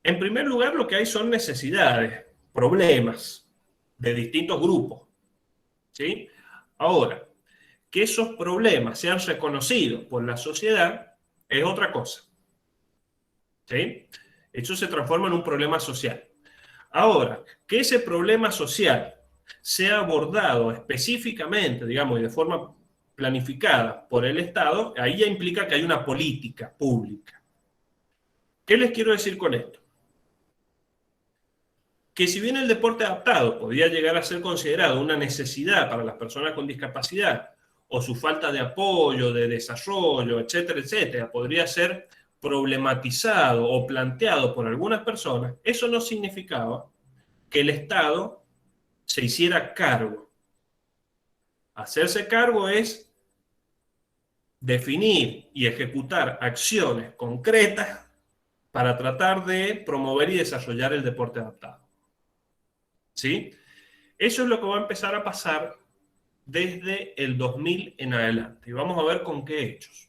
En primer lugar, lo que hay son necesidades, problemas de distintos grupos, ¿sí? Ahora, que esos problemas sean reconocidos por la sociedad es otra cosa, ¿sí? Eso se transforma en un problema social. Ahora, que ese problema social sea abordado específicamente, digamos, y de forma planificada por el Estado, ahí ya implica que hay una política pública. ¿Qué les quiero decir con esto? Que si bien el deporte adaptado podía llegar a ser considerado una necesidad para las personas con discapacidad, o su falta de apoyo, de desarrollo, etcétera, etcétera, podría ser problematizado o planteado por algunas personas, eso no significaba que el Estado se hiciera cargo. Hacerse cargo es definir y ejecutar acciones concretas para tratar de promover y desarrollar el deporte adaptado. ¿Sí? Eso es lo que va a empezar a pasar desde el 2000 en adelante. Y vamos a ver con qué hechos.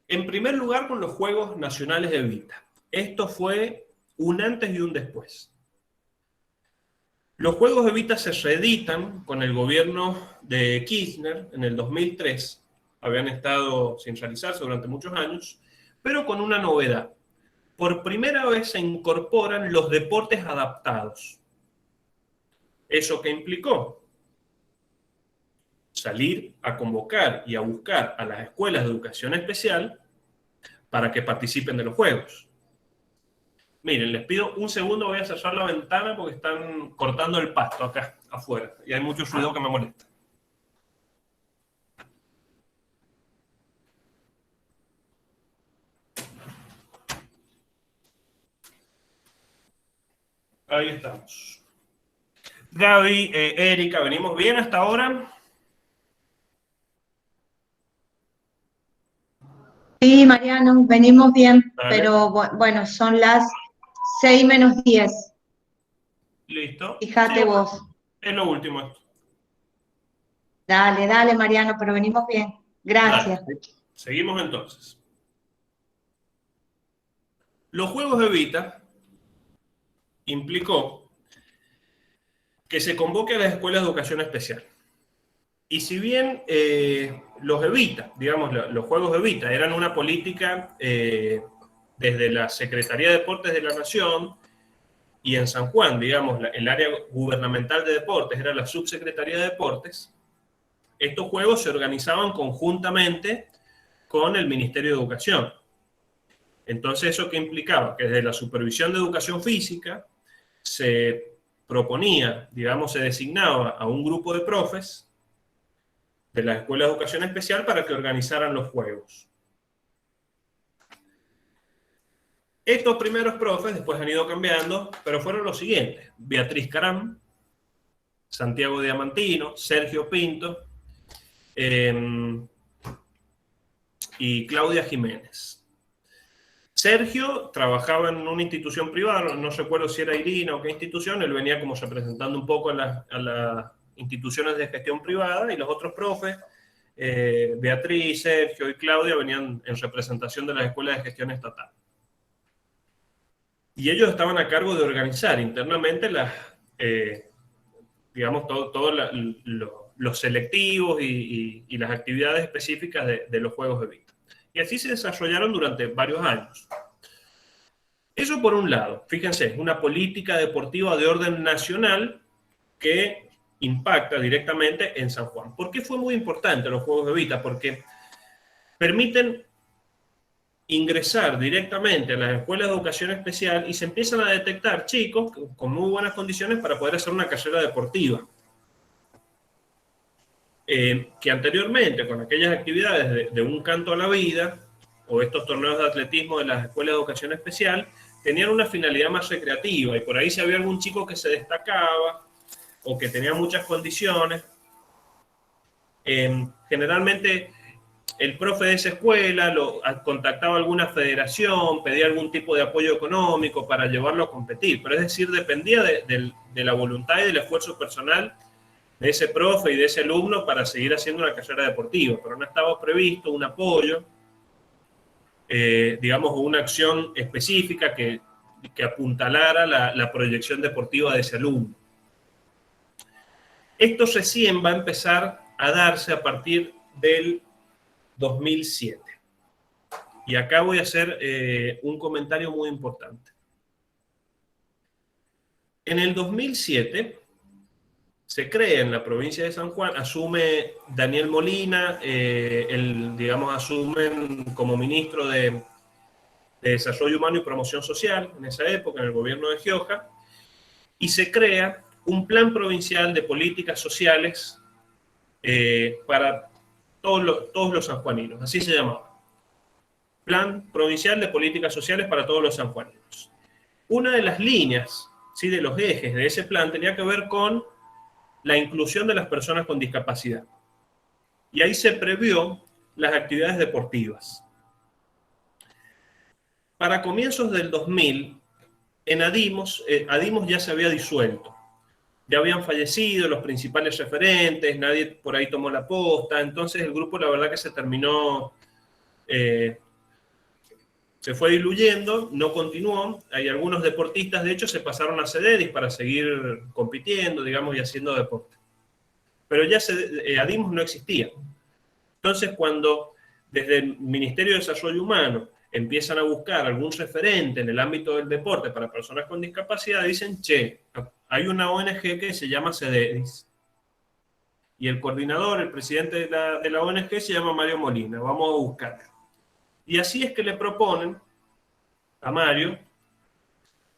En primer lugar, con los Juegos Nacionales de Evita. Esto fue un antes y un después. Los Juegos Evita se reeditan con el gobierno de Kirchner en el 2003. Habían estado sin realizarse durante muchos años, pero con una novedad. Por primera vez se incorporan los deportes adaptados. ¿Eso qué implicó? Salir a convocar y a buscar a las escuelas de educación especial para que participen de los Juegos. Miren, les pido un segundo, voy a cerrar la ventana porque están cortando el pasto acá afuera y hay mucho ruido que me molesta. Ahí estamos. Gaby, Erika, ¿venimos bien hasta ahora? Sí, Mariano, venimos bien, Dale. pero bueno, son las 6 menos 10. Listo. Fíjate Sí, vos. es lo último esto. Dale, dale, Mariano, pero venimos bien. Gracias. Dale. Seguimos entonces. Los Juegos Evita implicó que se convoque a las escuelas de educación especial. Y si bien los Evita, digamos, los Juegos Evita eran una política desde la Secretaría de Deportes de la Nación y en San Juan, digamos, el área gubernamental de deportes era la Subsecretaría de Deportes, estos juegos se organizaban conjuntamente con el Ministerio de Educación. Entonces, ¿eso qué implicaba? Que desde la Supervisión de Educación Física se proponía, digamos, se designaba a un grupo de profes de la Escuela de Educación Especial para que organizaran los juegos. Estos primeros profes después han ido cambiando, pero fueron los siguientes: Beatriz Caram, Santiago Diamantino, Sergio Pinto y Claudia Jiménez. Sergio trabajaba en una institución privada, no recuerdo si era Irina o qué institución, él venía como representando un poco a las instituciones de gestión privada, y los otros profes, Beatriz, Sergio y Claudia, venían en representación de las escuelas de gestión estatal. Y ellos estaban a cargo de organizar internamente digamos, todos los selectivos y las actividades específicas de los Juegos Evita. Y así se desarrollaron durante varios años. Eso por un lado, fíjense, es una política deportiva de orden nacional que impacta directamente en San Juan. ¿Por qué fue muy importante los Juegos Evita? Porque permiten ingresar directamente a las escuelas de educación especial y se empiezan a detectar chicos con muy buenas condiciones para poder hacer una carrera deportiva. Que anteriormente, con aquellas actividades de un canto a la vida o estos torneos de atletismo de las escuelas de educación especial, tenían una finalidad más recreativa, y por ahí si había algún chico que se destacaba o que tenía muchas condiciones, generalmente el profe de esa escuela contactaba a alguna federación, pedía algún tipo de apoyo económico para llevarlo a competir, pero es decir, dependía de la voluntad y del esfuerzo personal de ese profe y de ese alumno para seguir haciendo una carrera deportiva, pero no estaba previsto un apoyo digamos, una acción específica que apuntalara la proyección deportiva de ese alumno. Esto recién va a empezar a darse a partir del 2007. Y acá voy a hacer un comentario muy importante. En el 2007 se crea en la provincia de San Juan, asume Daniel Molina, digamos, asumen como ministro de Desarrollo Humano y Promoción Social en esa época, en el gobierno de Gioja, y se crea un plan provincial de políticas sociales para todos los sanjuaninos, así se llamaba. Plan Provincial de Políticas Sociales para todos los sanjuaninos. Una de las líneas, ¿sí?, de los ejes de ese plan tenía que ver con la inclusión de las personas con discapacidad. Y ahí se previó las actividades deportivas. Para comienzos del 2000, en Adimos ya se había disuelto. Ya habían fallecido los principales referentes, nadie por ahí tomó la posta, entonces el grupo la verdad que se terminó, se fue diluyendo, no continuó. Hay algunos deportistas, de hecho, se pasaron a CEDEDIS para seguir compitiendo, digamos, y haciendo deporte. Pero ya Adimos no existía. Entonces, cuando desde el Ministerio de Desarrollo Humano empiezan a buscar algún referente en el ámbito del deporte para personas con discapacidad, dicen, che, hay una ONG que se llama CEDEDIS. Y el coordinador, el presidente de la ONG se llama Mario Molina. Vamos a buscarlo. Y así es que le proponen a Mario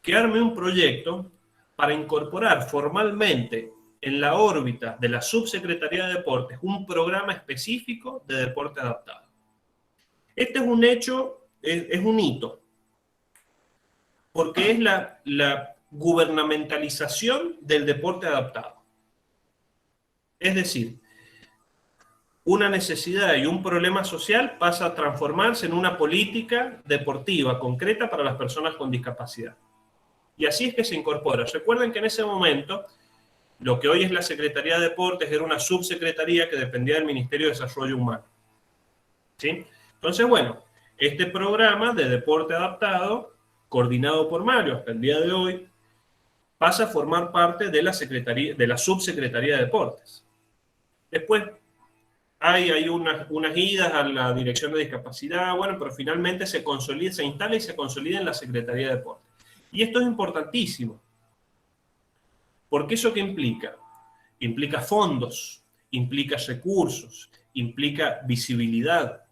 que arme un proyecto para incorporar formalmente en la órbita de la Subsecretaría de Deportes un programa específico de deporte adaptado. Este es un hecho, es un hito, porque es la gubernamentalización del deporte adaptado. Es decir, una necesidad y un problema social pasa a transformarse en una política deportiva concreta para las personas con discapacidad. Y así es que se incorpora. Recuerden que en ese momento, lo que hoy es la Secretaría de Deportes era una subsecretaría que dependía del Ministerio de Desarrollo Humano. ¿Sí? Entonces, bueno, este programa de deporte adaptado, coordinado por Mario hasta el día de hoy, pasa a formar parte de la subsecretaría de Deportes. Después hay unas idas a la Dirección de Discapacidad, bueno, pero finalmente se instala y se consolida en la Secretaría de Deportes. Y esto es importantísimo, porque ¿eso qué implica? Implica fondos, implica recursos, implica visibilidad,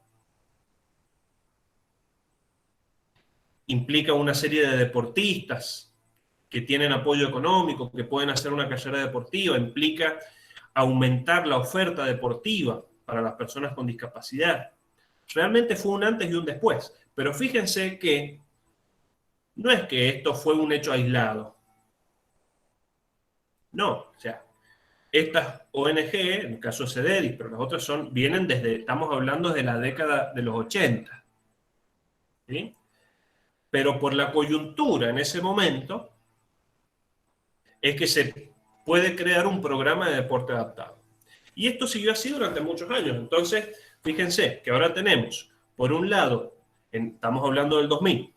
implica una serie de deportistas que tienen apoyo económico, que pueden hacer una carrera deportiva, implica aumentar la oferta deportiva para las personas con discapacidad. Realmente fue un antes y un después, pero fíjense que no es que esto fue un hecho aislado. No, o sea, estas ONG, en el caso de CEDEDIS, pero las otras vienen estamos hablando de la década de los 80. ¿Sí? Pero por la coyuntura en ese momento es que se puede crear un programa de deporte adaptado. Y esto siguió así durante muchos años. Entonces, fíjense que ahora tenemos, por un lado, estamos hablando del 2000,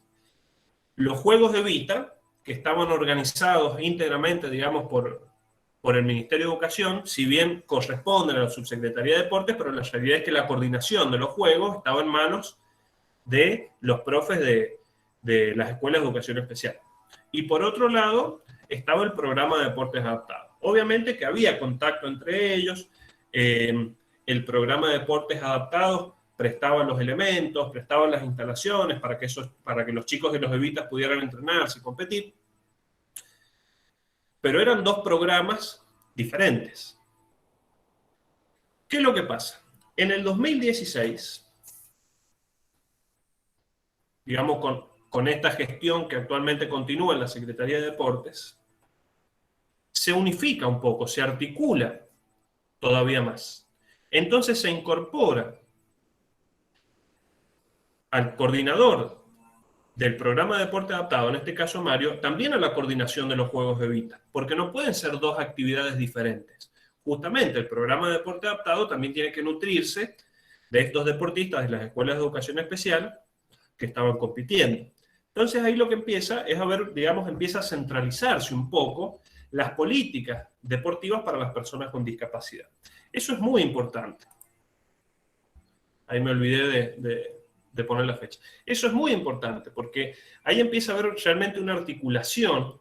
los Juegos de Vita, que estaban organizados íntegramente, digamos, por el Ministerio de Educación, si bien corresponden a la Subsecretaría de Deportes, pero la realidad es que la coordinación de los Juegos estaba en manos de los profes de las escuelas de educación especial. Y por otro lado, estaba el programa de deportes adaptados. Obviamente que había contacto entre ellos, el programa de deportes adaptados prestaba los elementos, prestaba las instalaciones para que los chicos de los Evitas pudieran entrenarse y competir. Pero eran dos programas diferentes. ¿Qué es lo que pasa? En el 2016, digamos con esta gestión que actualmente continúa en la Secretaría de Deportes, se unifica un poco, se articula todavía más. Entonces se incorpora al coordinador del programa de deporte adaptado, en este caso Mario, también a la coordinación de los Juegos de Vita, porque no pueden ser dos actividades diferentes. Justamente el programa de deporte adaptado también tiene que nutrirse de estos deportistas de las escuelas de educación especial que estaban compitiendo. Entonces ahí lo que empieza es a ver, digamos, empieza a centralizarse un poco las políticas deportivas para las personas con discapacidad. Eso es muy importante. Ahí me olvidé de poner la fecha. Eso es muy importante porque ahí empieza a haber realmente una articulación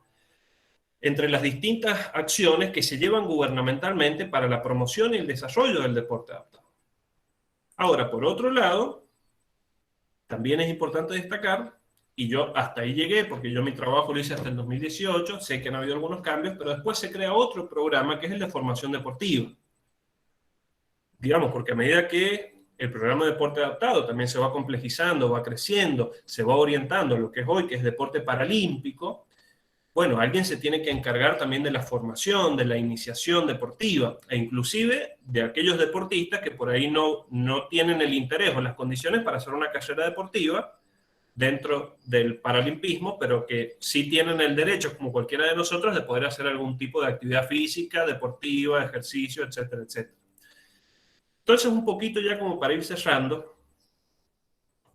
entre las distintas acciones que se llevan gubernamentalmente para la promoción y el desarrollo del deporte adaptado. Ahora, por otro lado, también es importante destacar, y yo hasta ahí llegué, porque yo mi trabajo lo hice hasta el 2018, sé que han habido algunos cambios, pero después se crea otro programa que es el de formación deportiva. Digamos, porque a medida que el programa de deporte adaptado también se va complejizando, va creciendo, se va orientando a lo que es hoy, que es deporte paralímpico, bueno, alguien se tiene que encargar también de la formación, de la iniciación deportiva, e inclusive de aquellos deportistas que por ahí no tienen el interés o las condiciones para hacer una carrera deportiva dentro del paralimpismo, pero que sí tienen el derecho, como cualquiera de nosotros, de poder hacer algún tipo de actividad física, deportiva, ejercicio, etcétera, etcétera. Entonces, un poquito ya como para ir cerrando,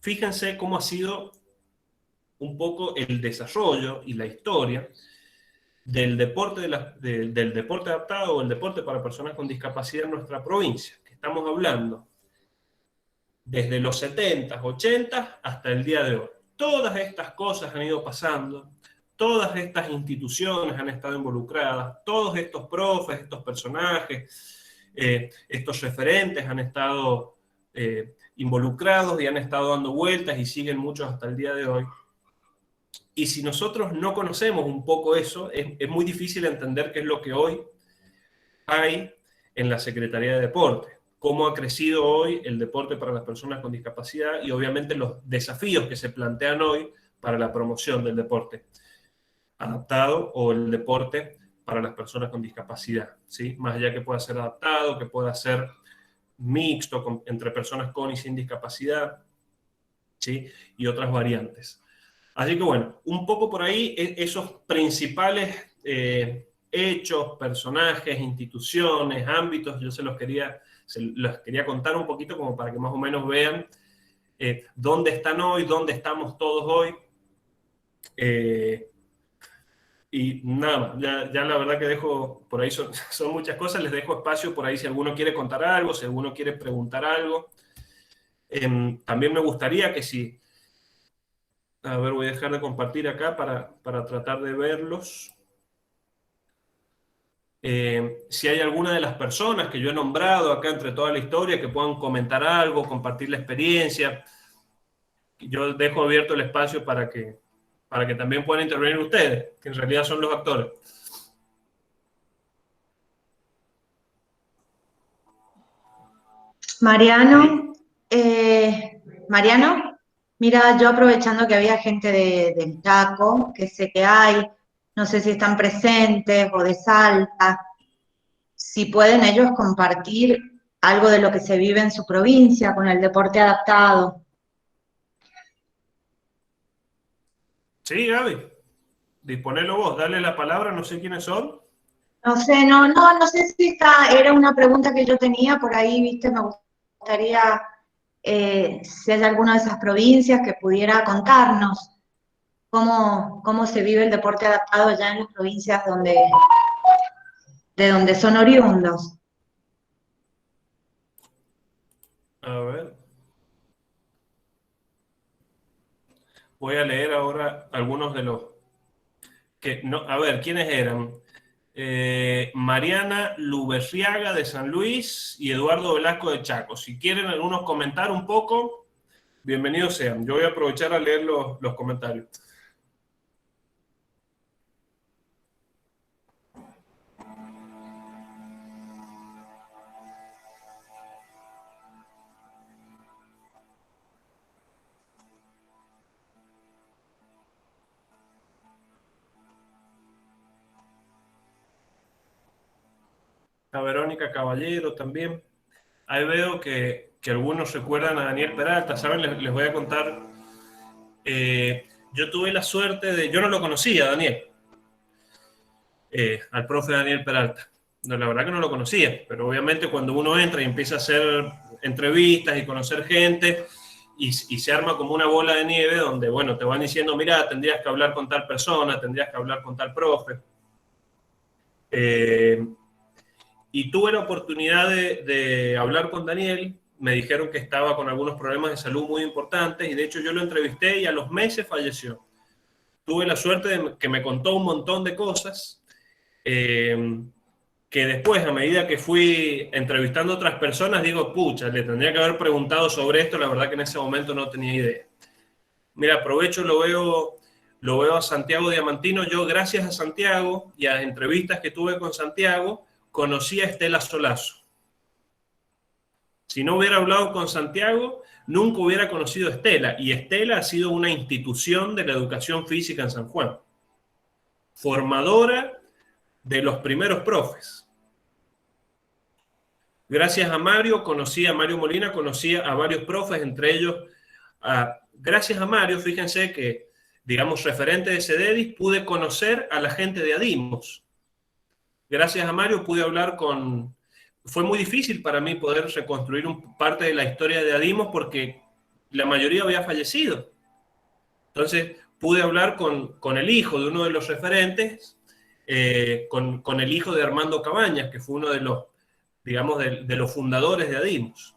fíjense cómo ha sido un poco el desarrollo y la historia del deporte, del deporte adaptado o el deporte para personas con discapacidad en nuestra provincia, que estamos hablando desde los 70s, 80s hasta el día de hoy. Todas estas cosas han ido pasando, todas estas instituciones han estado involucradas, todos estos profes, estos personajes, estos referentes han estado involucrados y han estado dando vueltas y siguen muchos hasta el día de hoy. Y si nosotros no conocemos un poco eso, es muy difícil entender qué es lo que hoy hay en la Secretaría de Deporte, cómo ha crecido hoy el deporte para las personas con discapacidad y obviamente los desafíos que se plantean hoy para la promoción del deporte adaptado o el deporte para las personas con discapacidad, ¿sí? Más allá que pueda ser adaptado, que pueda ser mixto entre personas con y sin discapacidad, ¿sí? Y otras variantes. Así que bueno, un poco por ahí esos principales hechos, personajes, instituciones, ámbitos, yo se los quería contar un poquito como para que más o menos vean dónde están hoy, dónde estamos todos hoy. Y nada, ya la verdad que dejo, por ahí son muchas cosas, les dejo espacio por ahí si alguno quiere contar algo, si alguno quiere preguntar algo. También me gustaría que si... A ver, voy a dejar de compartir acá para tratar de verlos. Si hay alguna de las personas que yo he nombrado acá entre toda la historia que puedan comentar algo, compartir la experiencia, yo dejo abierto el espacio para que también puedan intervenir ustedes, que en realidad son los actores. Mariano, Mariano, mira, yo aprovechando que había gente del Chaco, que sé que hay, no sé si están presentes o de Salta, si pueden ellos compartir algo de lo que se vive en su provincia con el deporte adaptado. Sí, Gaby, disponelo vos, dale la palabra, no sé quiénes son. No sé, no sé si era una pregunta que yo tenía por ahí, viste, me gustaría si hay alguna de esas provincias que pudiera contarnos cómo se vive el deporte adaptado allá en las provincias de donde son oriundos. A ver. Voy a leer ahora algunos de los que no, a ver, ¿quiénes eran? Mariana Luberriaga de San Luis y Eduardo Velasco de Chaco. Si quieren algunos comentar un poco, bienvenidos sean. Yo voy a aprovechar a leer los comentarios. A Verónica Caballero también. Ahí veo que algunos recuerdan a Daniel Peralta, ¿saben? Les voy a contar. Yo tuve la suerte de... Yo no lo conocía, Daniel. Al profe Daniel Peralta. No, la verdad que no lo conocía, pero obviamente cuando uno entra y empieza a hacer entrevistas y conocer gente y se arma como una bola de nieve donde, bueno, te van diciendo, mira, tendrías que hablar con tal persona, tendrías que hablar con tal profe. Y tuve la oportunidad de hablar con Daniel. Me dijeron que estaba con algunos problemas de salud muy importantes y de hecho yo lo entrevisté y a los meses falleció. Tuve la suerte de que me contó un montón de cosas que después, a medida que fui entrevistando a otras personas, digo, pucha, le tendría que haber preguntado sobre esto, la verdad que en ese momento no tenía idea. Mira, aprovecho, lo veo a Santiago Diamantino. Yo, gracias a Santiago y a las entrevistas que tuve con Santiago, conocí a Estela Solazo. Si no hubiera hablado con Santiago, nunca hubiera conocido a Estela. Y Estela ha sido una institución de la educación física en San Juan. Formadora de los primeros profes. Gracias a Mario, conocí a Mario Molina, conocí a varios profes, entre ellos, gracias a Mario, fíjense que, digamos, referente de CEDEDIS, pude conocer a la gente de Adimos. Gracias a Mario pude hablar con... Fue muy difícil para mí poder reconstruir parte de la historia de Adimos porque la mayoría había fallecido. Entonces pude hablar con el hijo de uno de los referentes, con el hijo de Armando Cabañas, que fue uno de los, digamos, de los fundadores de Adimos.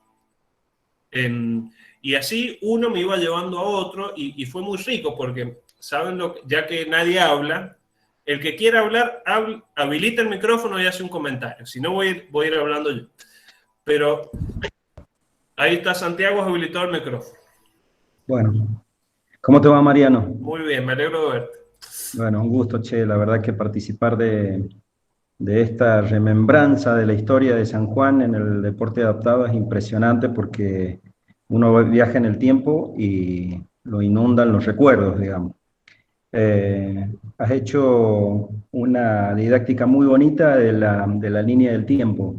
Y así uno me iba llevando a otro y fue muy rico porque, ¿saben ya que nadie habla? El que quiera hablar, habilita el micrófono y hace un comentario. Si no, voy a ir hablando yo. Pero ahí está Santiago, habilitado el micrófono. Bueno, ¿cómo te va, Mariano? Muy bien, me alegro de verte. Bueno, un gusto, che. La verdad que participar de esta remembranza de la historia de San Juan en el deporte adaptado es impresionante porque uno viaja en el tiempo y lo inundan los recuerdos, digamos. Has hecho una didáctica muy bonita de la línea del tiempo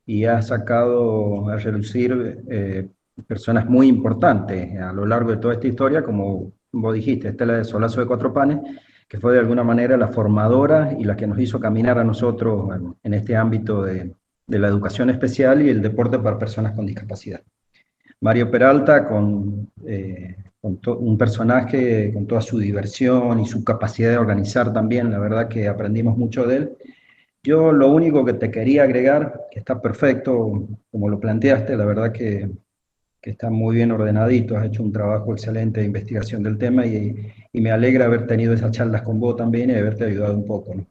y has sacado a relucir personas muy importantes a lo largo de toda esta historia, como vos dijiste, Estela de Solazo de Cuatro Panes, que fue de alguna manera la formadora y la que nos hizo caminar a nosotros en este ámbito de la educación especial y el deporte para personas con discapacidad. Mario Peralta, un personaje con toda su diversión y su capacidad de organizar también, la verdad que aprendimos mucho de él. Yo lo único que te quería agregar, que está perfecto como lo planteaste, la verdad que está muy bien ordenadito, has hecho un trabajo excelente de investigación del tema y me alegra haber tenido esas charlas con vos también y haberte ayudado un poco, ¿no?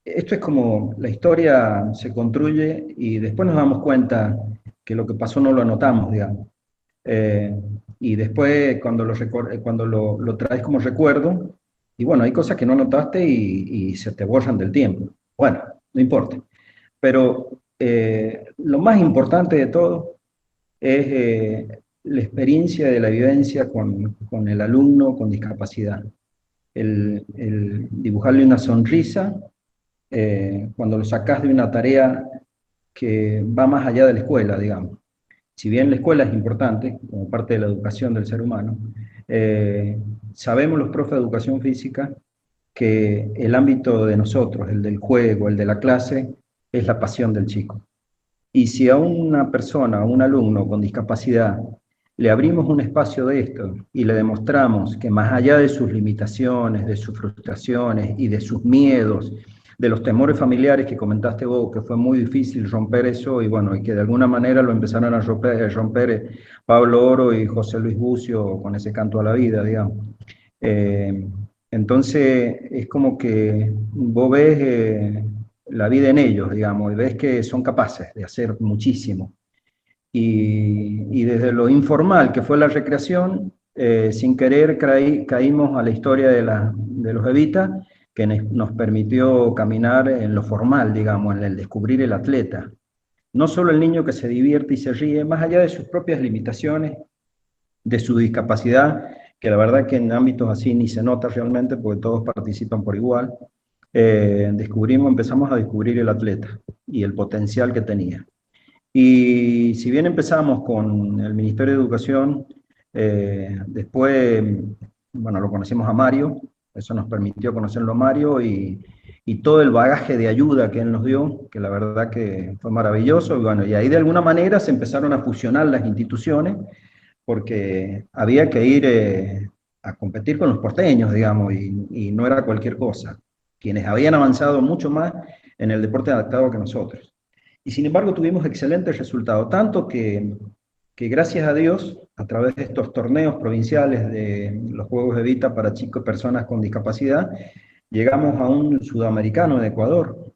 Esto es como la historia se construye y después nos damos cuenta que lo que pasó no lo anotamos, digamos. Y después cuando lo traes como recuerdo, y bueno, hay cosas que no anotaste y se te borran del tiempo. Bueno, no importa. Pero lo más importante de todo es la experiencia de la vivencia con el alumno con discapacidad. El dibujarle una sonrisa cuando lo sacás de una tarea que va más allá de la escuela, digamos. Si bien la escuela es importante, como parte de la educación del ser humano, sabemos los profes de educación física que el ámbito de nosotros, el del juego, el de la clase, es la pasión del chico. Y si a una persona, a un alumno con discapacidad, le abrimos un espacio de esto y le demostramos que más allá de sus limitaciones, de sus frustraciones y de sus miedos, de los temores familiares que comentaste vos, que fue muy difícil romper eso, y bueno, y que de alguna manera lo empezaron a romper Pablo Oro y José Luis Bucio con ese canto a la vida, digamos. Entonces, es como que vos ves la vida en ellos, digamos, y ves que son capaces de hacer muchísimo. Y desde lo informal, que fue la recreación, sin querer caímos a la historia de los Evita, que nos permitió caminar en lo formal, digamos, en el descubrir el atleta. No solo el niño que se divierte y se ríe, más allá de sus propias limitaciones, de su discapacidad, que la verdad que en ámbitos así ni se nota realmente, porque todos participan por igual, empezamos a descubrir el atleta y el potencial que tenía. Y si bien empezamos con el Ministerio de Educación, después, bueno, lo conocimos a Mario, Eso nos permitió conocerlo a Mario y todo el bagaje de ayuda que él nos dio, que la verdad que fue maravilloso. Y bueno, y ahí de alguna manera se empezaron a fusionar las instituciones, porque había que ir a competir con los porteños, digamos, y no era cualquier cosa. Quienes habían avanzado mucho más en el deporte adaptado que nosotros. Y sin embargo tuvimos excelentes resultados, tanto que gracias a Dios, a través de estos torneos provinciales de los Juegos Evita para chicos y personas con discapacidad, llegamos a un sudamericano de Ecuador.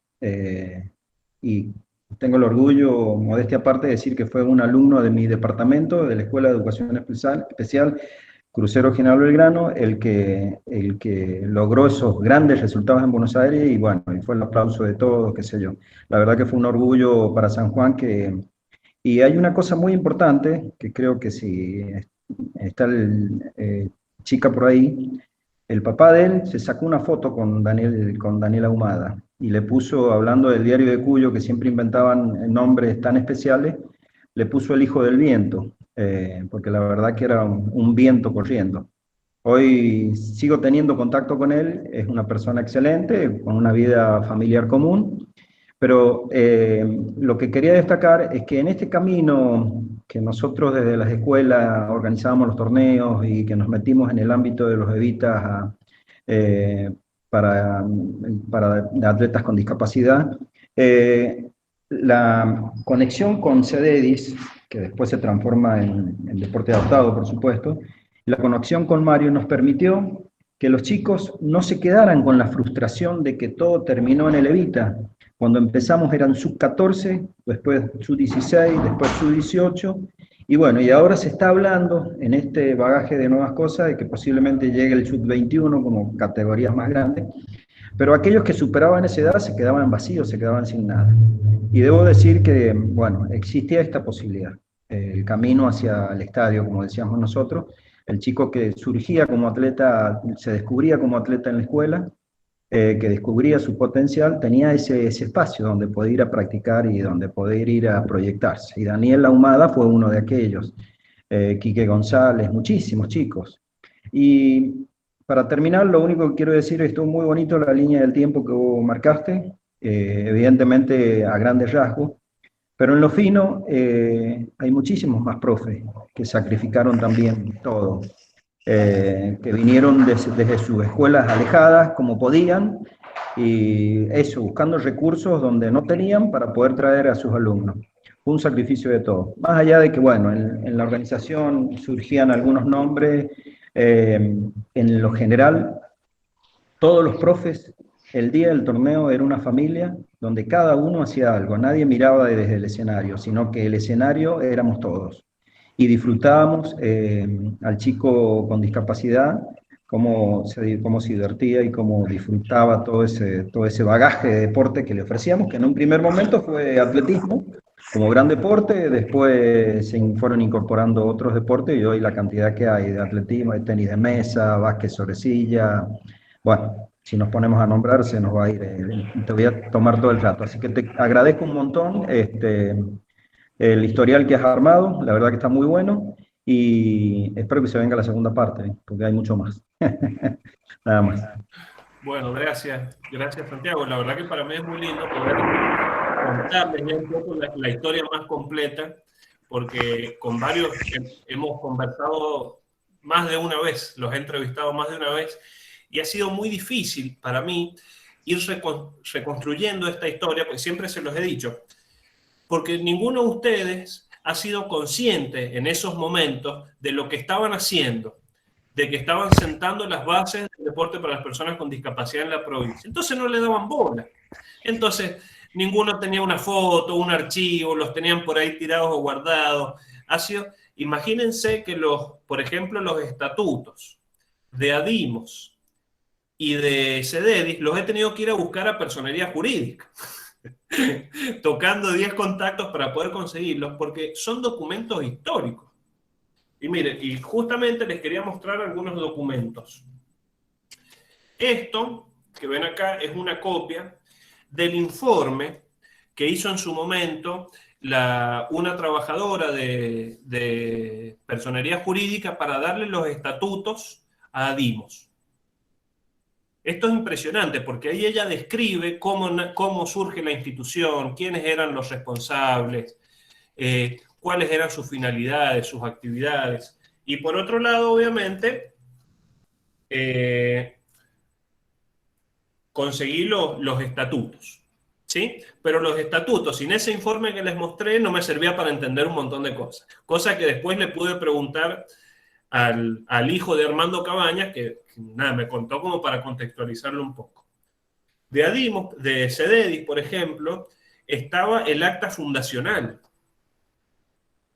Y tengo el orgullo, modestia aparte, de decir que fue un alumno de mi departamento, de la Escuela de Educación Especial Crucero General Belgrano, el que logró esos grandes resultados en Buenos Aires, y bueno, y fue el aplauso de todos, qué sé yo. La verdad que fue un orgullo para San Juan y hay una cosa muy importante, que creo que si está chica por ahí, el papá de él se sacó una foto con Daniel Ahumada, y le puso, hablando del diario de Cuyo, que siempre inventaban nombres tan especiales, le puso el hijo del viento, porque la verdad que era un viento corriendo. Hoy sigo teniendo contacto con él, es una persona excelente, con una vida familiar común, pero lo que quería destacar es que en este camino que nosotros desde las escuelas organizábamos los torneos y que nos metimos en el ámbito de los evitas para atletas con discapacidad, la conexión con CEDEDIS, que después se transforma en deporte adaptado, por supuesto, la conexión con Mario nos permitió que los chicos no se quedaran con la frustración de que todo terminó en el Evita. Cuando empezamos eran sub-14, después sub-16, después sub-18, y bueno, y ahora se está hablando en este bagaje de nuevas cosas de que posiblemente llegue el sub-21 como categorías más grandes, pero aquellos que superaban esa edad se quedaban vacíos, se quedaban sin nada. Y debo decir que, bueno, existía esta posibilidad, el camino hacia el estadio, como decíamos nosotros, el chico que surgía como atleta, se descubría como atleta en la escuela, que descubría su potencial, tenía ese espacio donde poder ir a practicar y donde poder ir a proyectarse. Y Daniel Ahumada fue uno de aquellos, Quique González, muchísimos chicos. Y para terminar, lo único que quiero decir, estuvo muy bonito la línea del tiempo que vos marcaste, evidentemente a grandes rasgos, pero en lo fino hay muchísimos más profes que sacrificaron también todo, que vinieron desde sus escuelas alejadas como podían, y eso, buscando recursos donde no tenían para poder traer a sus alumnos. Fue un sacrificio de todo. Más allá de que, bueno, en la organización surgían algunos nombres, en lo general, todos los profes, el día del torneo era una familia donde cada uno hacía algo, nadie miraba desde el escenario, sino que el escenario éramos todos. Y disfrutábamos al chico con discapacidad, cómo se divertía y cómo disfrutaba todo ese bagaje de deporte que le ofrecíamos, que en un primer momento fue atletismo, como gran deporte, después se fueron incorporando otros deportes y hoy la cantidad que hay de atletismo, de tenis de mesa, básquet sobre silla, bueno, si nos ponemos a nombrar se nos va a ir, te voy a tomar todo el rato, así que te agradezco un montón el historial que has armado, la verdad que está muy bueno, y espero que se venga la segunda parte, porque hay mucho más. Nada más. Bueno, gracias Santiago. La verdad que para mí es muy lindo poder contarles ya un poco la historia más completa, porque con varios hemos conversado más de una vez, los he entrevistado más de una vez, y ha sido muy difícil para mí ir reconstruyendo esta historia, pues siempre se los he dicho, porque ninguno de ustedes ha sido consciente en esos momentos de lo que estaban haciendo, de que estaban sentando las bases del deporte para las personas con discapacidad en la provincia. Entonces no le daban bola. Entonces ninguno tenía una foto, un archivo, los tenían por ahí tirados o guardados. Imagínense que por ejemplo, los estatutos de ADIMOS y de CEDEDIS los he tenido que ir a buscar a personería jurídica, tocando 10 contactos para poder conseguirlos, porque son documentos históricos. Y miren, y justamente les quería mostrar algunos documentos. Esto que ven acá es una copia del informe que hizo en su momento una trabajadora de personería jurídica para darle los estatutos a ADIMOS. Esto es impresionante porque ahí ella describe cómo surge la institución, quiénes eran los responsables, cuáles eran sus finalidades, sus actividades. Y por otro lado, obviamente, conseguí los estatutos, ¿sí? Pero los estatutos, sin ese informe que les mostré, no me servía para entender un montón de cosas. Cosa que después le pude preguntar al hijo de Armando Cabañas, que nada, me contó como para contextualizarlo un poco. De CEDEDIS, por ejemplo, estaba el acta fundacional.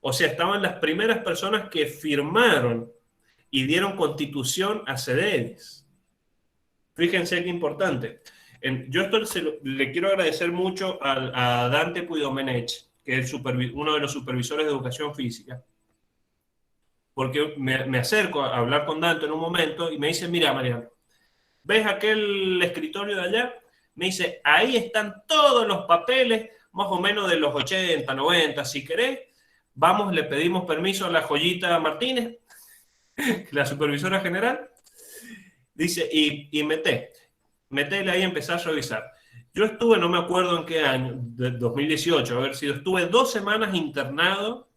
O sea, estaban las primeras personas que firmaron y dieron constitución a CEDEDIS. Fíjense qué importante. Yo le quiero agradecer mucho a Dante Puidomenech, que es uno de los supervisores de educación física, porque me acerco a hablar con Dante en un momento y me dice, mira, Mariano, ¿ves aquel escritorio de allá? Me dice, ahí están todos los papeles, más o menos de los 80, 90, si querés, vamos, le pedimos permiso a la Joyita Martínez, la supervisora general, dice, y metele ahí y empecé a revisar. Yo estuve, no me acuerdo en qué año, de 2018, haber sido, estuve 2 semanas internado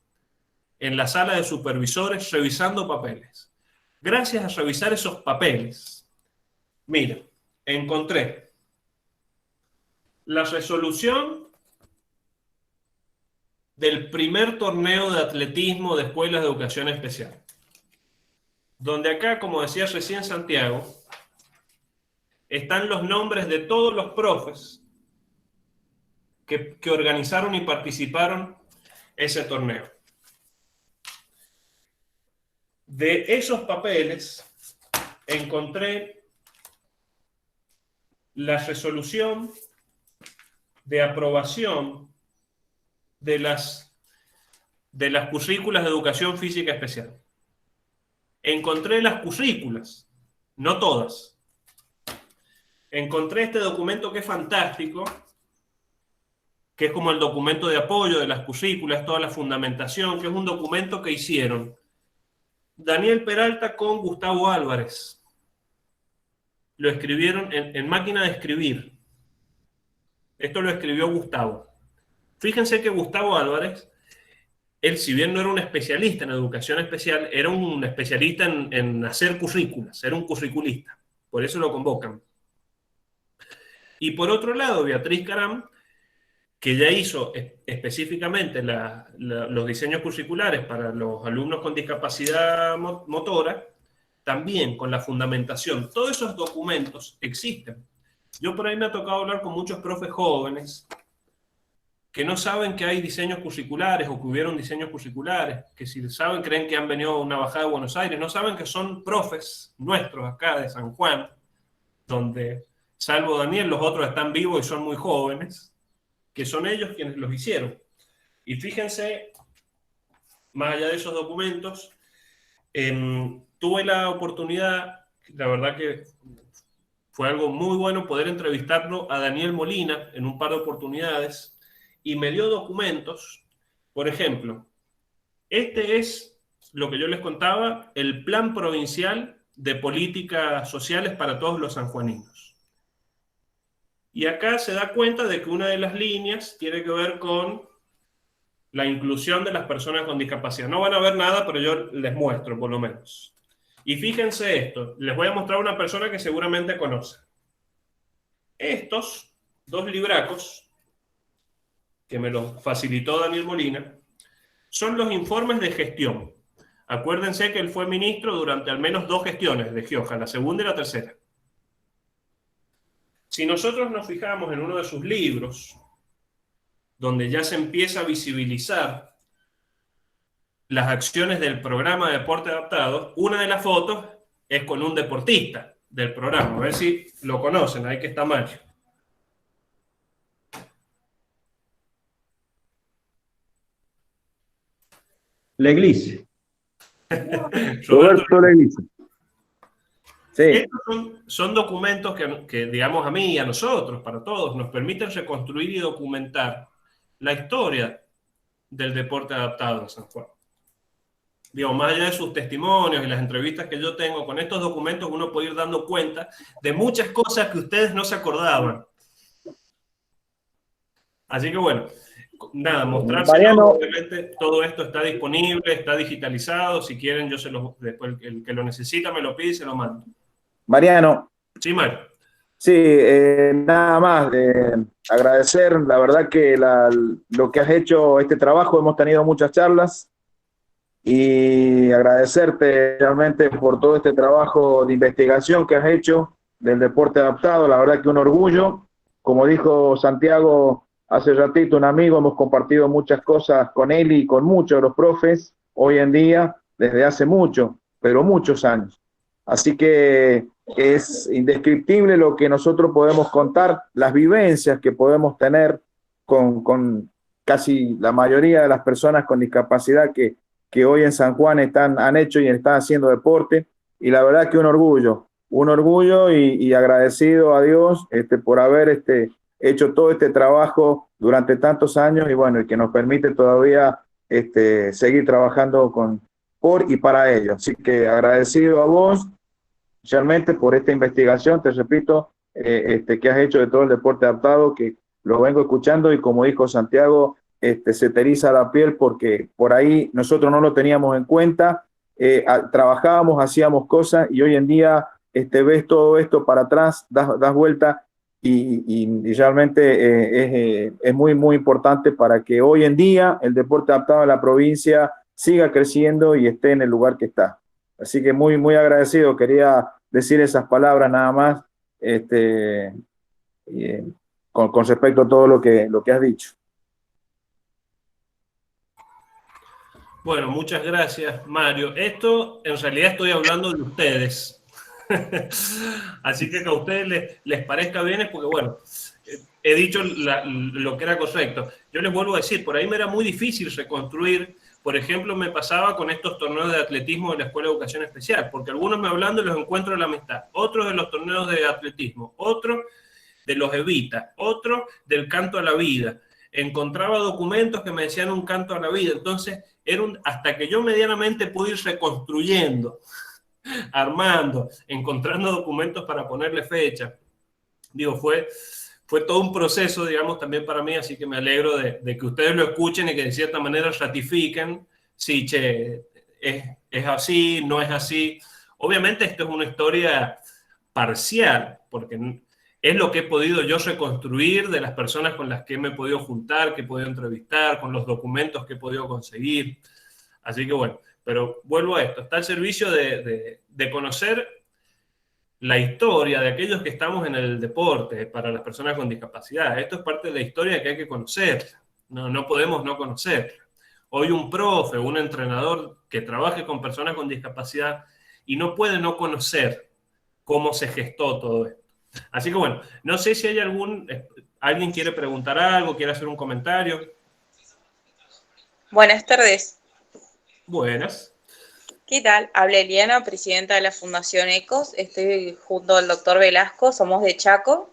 en la sala de supervisores revisando papeles. Gracias a revisar esos papeles, mira, encontré la resolución del primer torneo de atletismo de escuelas de educación especial. Donde acá, como decía recién Santiago, están los nombres de todos los profes que organizaron y participaron ese torneo. De esos papeles encontré la resolución de aprobación de las currículas de educación física especial. Encontré las currículas, no todas. Encontré este documento que es fantástico, que es como el documento de apoyo de las currículas, toda la fundamentación, que es un documento que hicieron Daniel Peralta con Gustavo Álvarez. Lo escribieron en máquina de escribir. Esto lo escribió Gustavo. Fíjense que Gustavo Álvarez, él, si bien no era un especialista en educación especial, era un especialista en hacer currículas, era un curriculista. Por eso lo convocan. Y por otro lado, Beatriz Caram, que ya hizo específicamente los diseños curriculares para los alumnos con discapacidad motora, también con la fundamentación. Todos esos documentos existen. Yo por ahí me ha tocado hablar con muchos profes jóvenes que no saben que hay diseños curriculares o que hubieron diseños curriculares, que si saben creen que han venido a una bajada de Buenos Aires, no saben que son profes nuestros acá de San Juan, donde, salvo Daniel, los otros están vivos y son muy jóvenes, que son ellos quienes los hicieron. Y fíjense, más allá de esos documentos, tuve la oportunidad, la verdad que fue algo muy bueno poder entrevistarlo a Daniel Molina en un par de oportunidades, y me dio documentos. Por ejemplo, este es lo que yo les contaba, el Plan Provincial de Políticas Sociales para todos los sanjuaninos. Y acá se da cuenta de que una de las líneas tiene que ver con la inclusión de las personas con discapacidad. No van a ver nada, pero yo les muestro por lo menos. Y fíjense esto, les voy a mostrar a una persona que seguramente conoce. Estos 2 libracos, que me los facilitó Daniel Molina, son los informes de gestión. Acuérdense que él fue ministro durante al menos 2 gestiones de Gioja, la segunda y la tercera. Si nosotros nos fijamos en uno de sus libros, donde ya se empieza a visibilizar las acciones del programa de deporte adaptado, una de las fotos es con un deportista del programa. A ver si lo conocen, ahí que está Mario. Leglis. Roberto Leglis. Sí. Estos son documentos que, digamos, a mí y a nosotros, para todos, nos permiten reconstruir y documentar la historia del deporte adaptado en San Juan. digo, más allá de sus testimonios y las entrevistas que yo tengo, con estos documentos uno puede ir dando cuenta de muchas cosas que ustedes no se acordaban. Así que bueno, nada, mostrárselo. Mariano, Obviamente todo esto está disponible, está digitalizado. Si quieren, yo se los, después el que lo necesita me lo pide y se lo mando. Mariano, Sí, Mario. sí, nada más, agradecer, la verdad que lo que has hecho, este trabajo, hemos tenido muchas charlas y agradecerte realmente por todo este trabajo de investigación que has hecho del deporte adaptado, la verdad que un orgullo. Como dijo Santiago hace ratito, un amigo, hemos compartido muchas cosas con él y con muchos de los profes hoy en día, desde hace mucho, pero muchos años. Así que es indescriptible lo que nosotros podemos contar, las vivencias que podemos tener con casi la mayoría de las personas con discapacidad que hoy en San Juan han hecho y están haciendo deporte. Y la verdad que un orgullo y agradecido a Dios por haber hecho todo este trabajo durante tantos años y bueno, y que nos permite todavía seguir trabajando por y para ellos. Así que agradecido a vos realmente por esta investigación, te repito, que has hecho de todo el deporte adaptado, que lo vengo escuchando y como dijo Santiago, se te eriza la piel porque por ahí nosotros no lo teníamos en cuenta, trabajábamos, hacíamos cosas y hoy en día ves todo esto para atrás, das vuelta y realmente es muy, muy importante para que hoy en día el deporte adaptado en la provincia siga creciendo y esté en el lugar que está. Así que muy, muy agradecido. Quería decir esas palabras nada más con respecto a todo lo que has dicho. Bueno, muchas gracias, Mario. Esto, en realidad estoy hablando de ustedes. Así que a ustedes les parezca bien es porque, bueno, he dicho lo que era correcto. Yo les vuelvo a decir, por ahí me era muy difícil reconstruir. Por ejemplo, me pasaba con estos torneos de atletismo de la Escuela de Educación Especial, porque algunos me hablan de los encuentros de la amistad, otros de los torneos de atletismo, otros de los Evita, otros del canto a la vida. Encontraba documentos que me decían un canto a la vida. Entonces, hasta que yo medianamente pude ir reconstruyendo, armando, encontrando documentos para ponerle fecha. Digo, fue todo un proceso, digamos, también para mí, así que me alegro de que ustedes lo escuchen y que de cierta manera ratifiquen si, che, es así, no es así. Obviamente esto es una historia parcial, porque es lo que he podido yo reconstruir de las personas con las que me he podido juntar, que he podido entrevistar, con los documentos que he podido conseguir. Así que bueno, pero vuelvo a esto, está al servicio de conocer la historia de aquellos que estamos en el deporte para las personas con discapacidad. Esto es parte de la historia que hay que conocer. No podemos no conocer. Hoy un profe, un entrenador que trabaje con personas con discapacidad y no puede no conocer cómo se gestó todo esto. Así que bueno, no sé si hay alguien quiere preguntar algo, quiere hacer un comentario. Buenas tardes. Buenas. ¿Qué tal? Habla Eliana, presidenta de la Fundación ECOS. Estoy junto al doctor Velasco, somos de Chaco.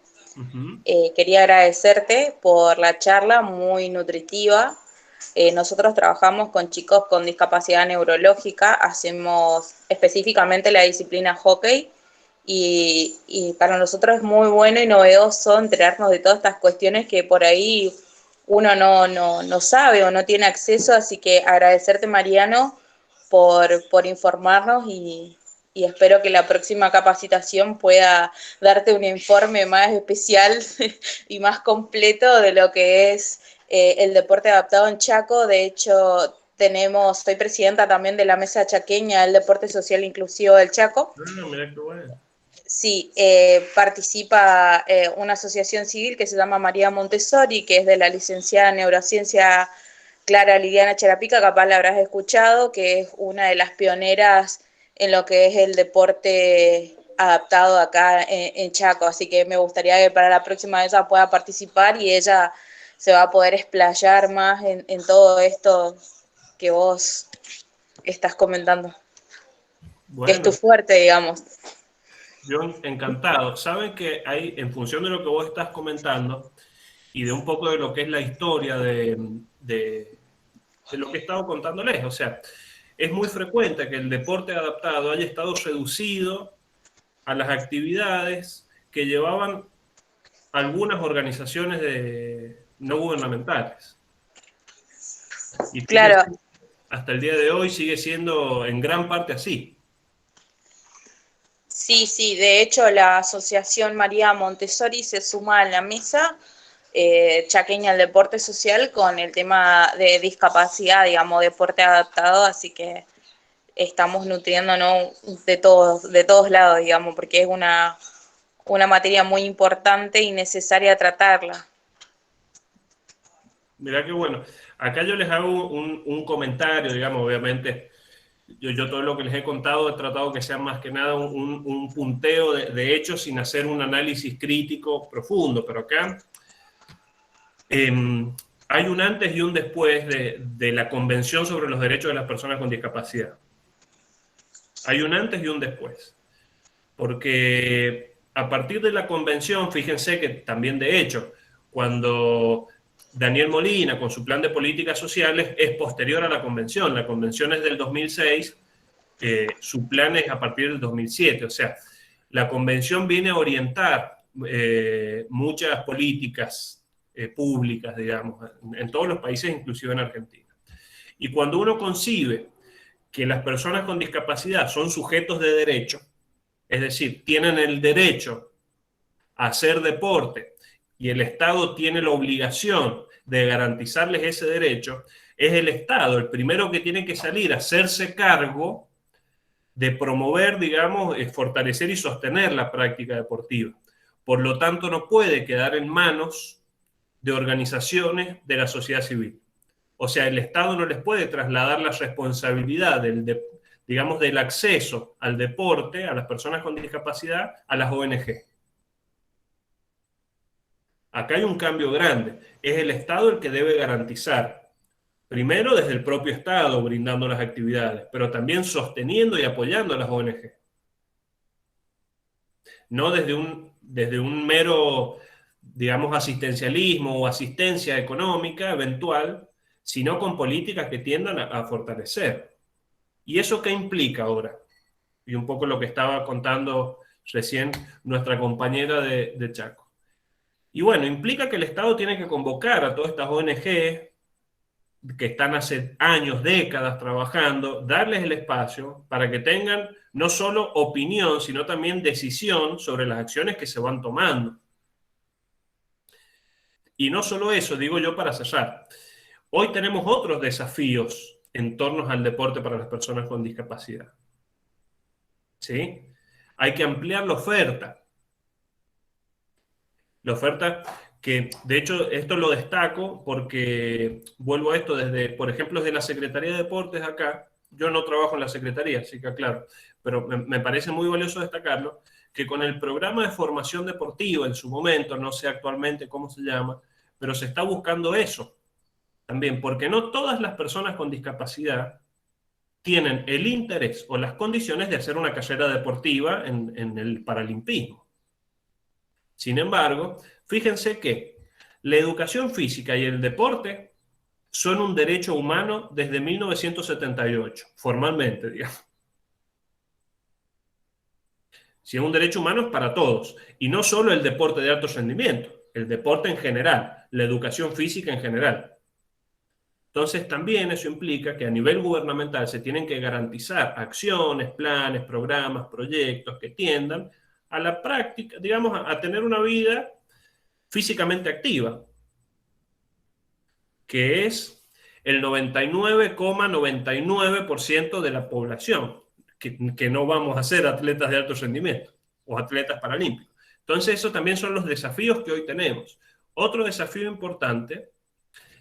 Quería agradecerte por la charla muy nutritiva. Nosotros trabajamos con chicos con discapacidad neurológica, hacemos específicamente la disciplina hockey y para nosotros es muy bueno y novedoso enterarnos de todas estas cuestiones que por ahí uno no sabe o no tiene acceso, así que agradecerte, Mariano, por informarnos y espero que la próxima capacitación pueda darte un informe más especial y más completo de lo que es el deporte adaptado en Chaco. De hecho, soy presidenta también de la Mesa Chaqueña del Deporte Social Inclusivo del Chaco. Mira qué bueno. Sí, participa una asociación civil que se llama María Montessori, que es de la licenciada en Neurociencia Clara Liliana Charapica, capaz la habrás escuchado, que es una de las pioneras en lo que es el deporte adaptado acá en Chaco, así que me gustaría que para la próxima vez ella pueda participar y ella se va a poder explayar más en todo esto que vos estás comentando, Bueno, que es tu fuerte, digamos. Yo encantado. Saben que hay, en función de lo que vos estás comentando y de un poco de lo que es la historia de lo que he estado contándoles, o sea, es muy frecuente que el deporte adaptado haya estado reducido a las actividades que llevaban algunas organizaciones no gubernamentales. Y Claro. hasta el día de hoy sigue siendo en gran parte así. Sí, sí, de hecho la Asociación María Montessori se suma a la mesa chaqueña al deporte social con el tema de discapacidad, digamos, deporte adaptado, así que estamos nutriéndonos de todos lados, digamos, porque es una materia muy importante y necesaria tratarla. Mirá qué bueno. Acá yo les hago un comentario, digamos, obviamente. Yo todo lo que les he contado he tratado que sea más que nada un punteo de hechos sin hacer un análisis crítico profundo, pero acá hay un antes y un después de la Convención sobre los Derechos de las Personas con Discapacidad. Hay un antes y un después. Porque a partir de la Convención, fíjense que también de hecho, cuando Daniel Molina, con su plan de políticas sociales, es posterior a la Convención. La Convención es del 2006, su plan es a partir del 2007. O sea, la Convención viene a orientar muchas políticas públicas, digamos, en todos los países, inclusive en Argentina. Y cuando uno concibe que las personas con discapacidad son sujetos de derecho, es decir, tienen el derecho a hacer deporte y el Estado tiene la obligación de garantizarles ese derecho, es el Estado el primero que tiene que salir a hacerse cargo de promover, digamos, fortalecer y sostener la práctica deportiva. Por lo tanto, no puede quedar en manos de organizaciones de la sociedad civil. O sea, el Estado no les puede trasladar la responsabilidad digamos, del acceso al deporte a las personas con discapacidad a las ONG. Acá hay un cambio grande. Es el Estado el que debe garantizar, primero desde el propio Estado, brindando las actividades, pero también sosteniendo y apoyando a las ONG. No desde un mero, digamos, asistencialismo o asistencia económica eventual, sino con políticas que tiendan a fortalecer. ¿Y eso qué implica ahora? Y un poco lo que estaba contando recién nuestra compañera de Chaco. Y bueno, implica que el Estado tiene que convocar a todas estas ONG que están hace años, décadas trabajando, darles el espacio para que tengan no solo opinión, sino también decisión sobre las acciones que se van tomando. Y no solo eso, digo yo para cerrar. Hoy tenemos otros desafíos en torno al deporte para las personas con discapacidad. ¿Sí? Hay que ampliar la oferta. La oferta que, de hecho, esto lo destaco porque vuelvo a esto desde, por ejemplo, desde la Secretaría de Deportes acá. Yo no trabajo en la Secretaría, así que claro, pero me parece muy valioso destacarlo, que con el programa de formación deportiva en su momento, no sé actualmente cómo se llama, pero se está buscando eso también, porque no todas las personas con discapacidad tienen el interés o las condiciones de hacer una carrera deportiva en el paralimpismo. Sin embargo, fíjense que la educación física y el deporte son un derecho humano desde 1978, formalmente, digamos. Si es un derecho humano es para todos, y no solo el deporte de alto rendimiento, el deporte en general, la educación física en general. Entonces también eso implica que a nivel gubernamental se tienen que garantizar acciones, planes, programas, proyectos que tiendan a la práctica, digamos, a tener una vida físicamente activa, que es el 99,99% de la población, que no vamos a ser atletas de alto rendimiento o atletas paralímpicos. Entonces, esos también son los desafíos que hoy tenemos. Otro desafío importante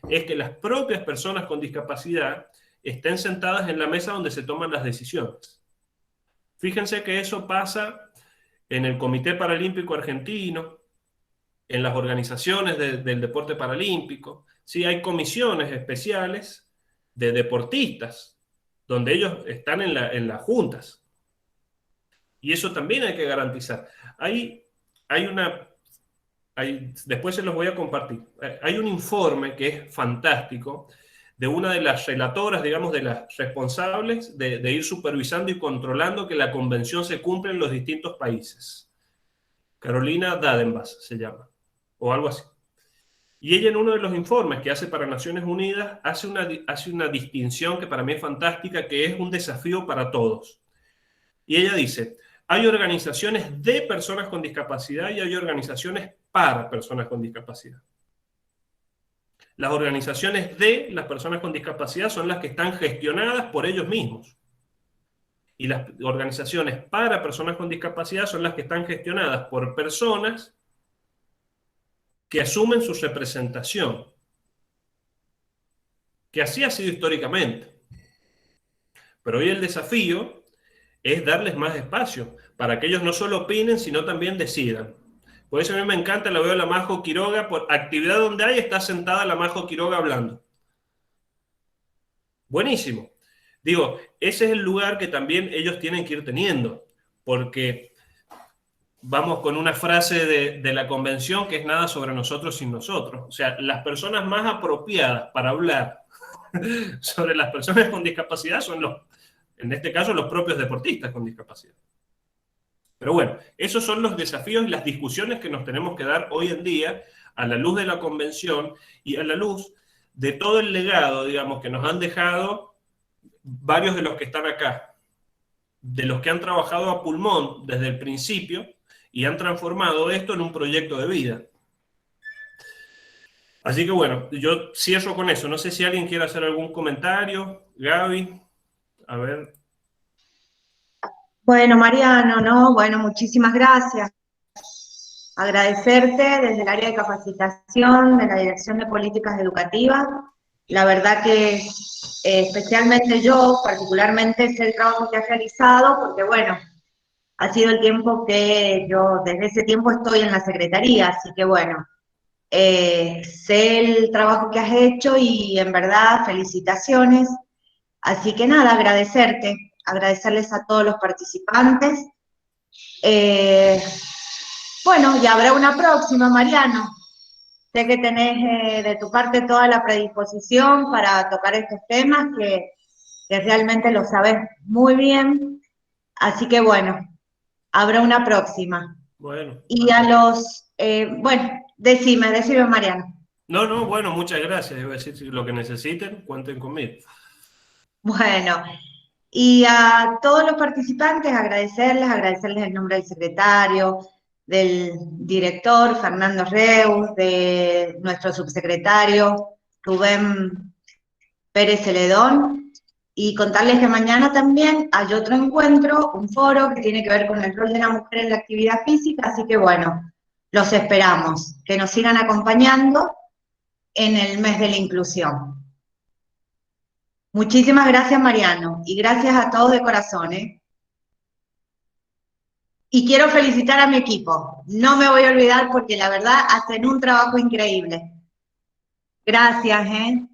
es que las propias personas con discapacidad estén sentadas en la mesa donde se toman las decisiones. Fíjense que eso pasa en el Comité Paralímpico Argentino, en las organizaciones del deporte paralímpico. Sí, hay comisiones especiales de deportistas, donde ellos están en las juntas. Y eso también hay que garantizar. Después se los voy a compartir. Hay un informe que es fantástico de una de las relatoras, digamos, de las responsables de ir supervisando y controlando que la convención se cumpla en los distintos países. Carolina Dadenbach se llama, o algo así. Y ella en uno de los informes que hace para Naciones Unidas hace una distinción que para mí es fantástica, que es un desafío para todos. Y ella dice, hay organizaciones de personas con discapacidad y hay organizaciones para personas con discapacidad. Las organizaciones de las personas con discapacidad son las que están gestionadas por ellos mismos. Y las organizaciones para personas con discapacidad son las que están gestionadas por personas que asumen su representación. Que así ha sido históricamente. Pero hoy el desafío es darles más espacio para que ellos no solo opinen, sino también decidan. Por eso a mí me encanta, la veo a la Majo Quiroga, por actividad donde hay, está sentada la Majo Quiroga hablando. Buenísimo. Digo, ese es el lugar que también ellos tienen que ir teniendo, porque vamos con una frase de la convención que es nada sobre nosotros sin nosotros. O sea, las personas más apropiadas para hablar sobre las personas con discapacidad son en este caso, los propios deportistas con discapacidad. Pero bueno, esos son los desafíos y las discusiones que nos tenemos que dar hoy en día a la luz de la convención y a la luz de todo el legado, digamos, que nos han dejado varios de los que están acá, de los que han trabajado a pulmón desde el principio y han transformado esto en un proyecto de vida. Así que bueno, yo cierro con eso. No sé si alguien quiere hacer algún comentario. Gaby, a ver. Bueno, Mariano, ¿no? Bueno, muchísimas gracias. Agradecerte desde el área de capacitación, de la Dirección de Políticas Educativas. La verdad que especialmente yo, particularmente, sé el trabajo que has realizado, porque bueno, ha sido el tiempo que yo, desde ese tiempo estoy en la Secretaría, así que bueno, sé el trabajo que has hecho y en verdad felicitaciones. Así que nada, agradecerles a todos los participantes. Bueno, y habrá una próxima, Mariano. Sé que tenés de tu parte toda la predisposición para tocar estos temas, que realmente lo sabes muy bien. Así que bueno, habrá una próxima. Bueno. Y a los, bueno, decime, Mariano. No, bueno, muchas gracias. Iba a decir, si lo que necesiten, cuenten conmigo. Bueno, y a todos los participantes agradecerles en nombre del secretario, del director Fernando Reus, de nuestro subsecretario Rubén Pérez Celedón, y contarles que mañana también hay otro encuentro, un foro que tiene que ver con el rol de la mujer en la actividad física, así que bueno, los esperamos, que nos sigan acompañando en el mes de la inclusión. Muchísimas gracias, Mariano, y gracias a todos de corazón, ¿eh? Y quiero felicitar a mi equipo. No me voy a olvidar porque la verdad hacen un trabajo increíble. Gracias, ¿eh?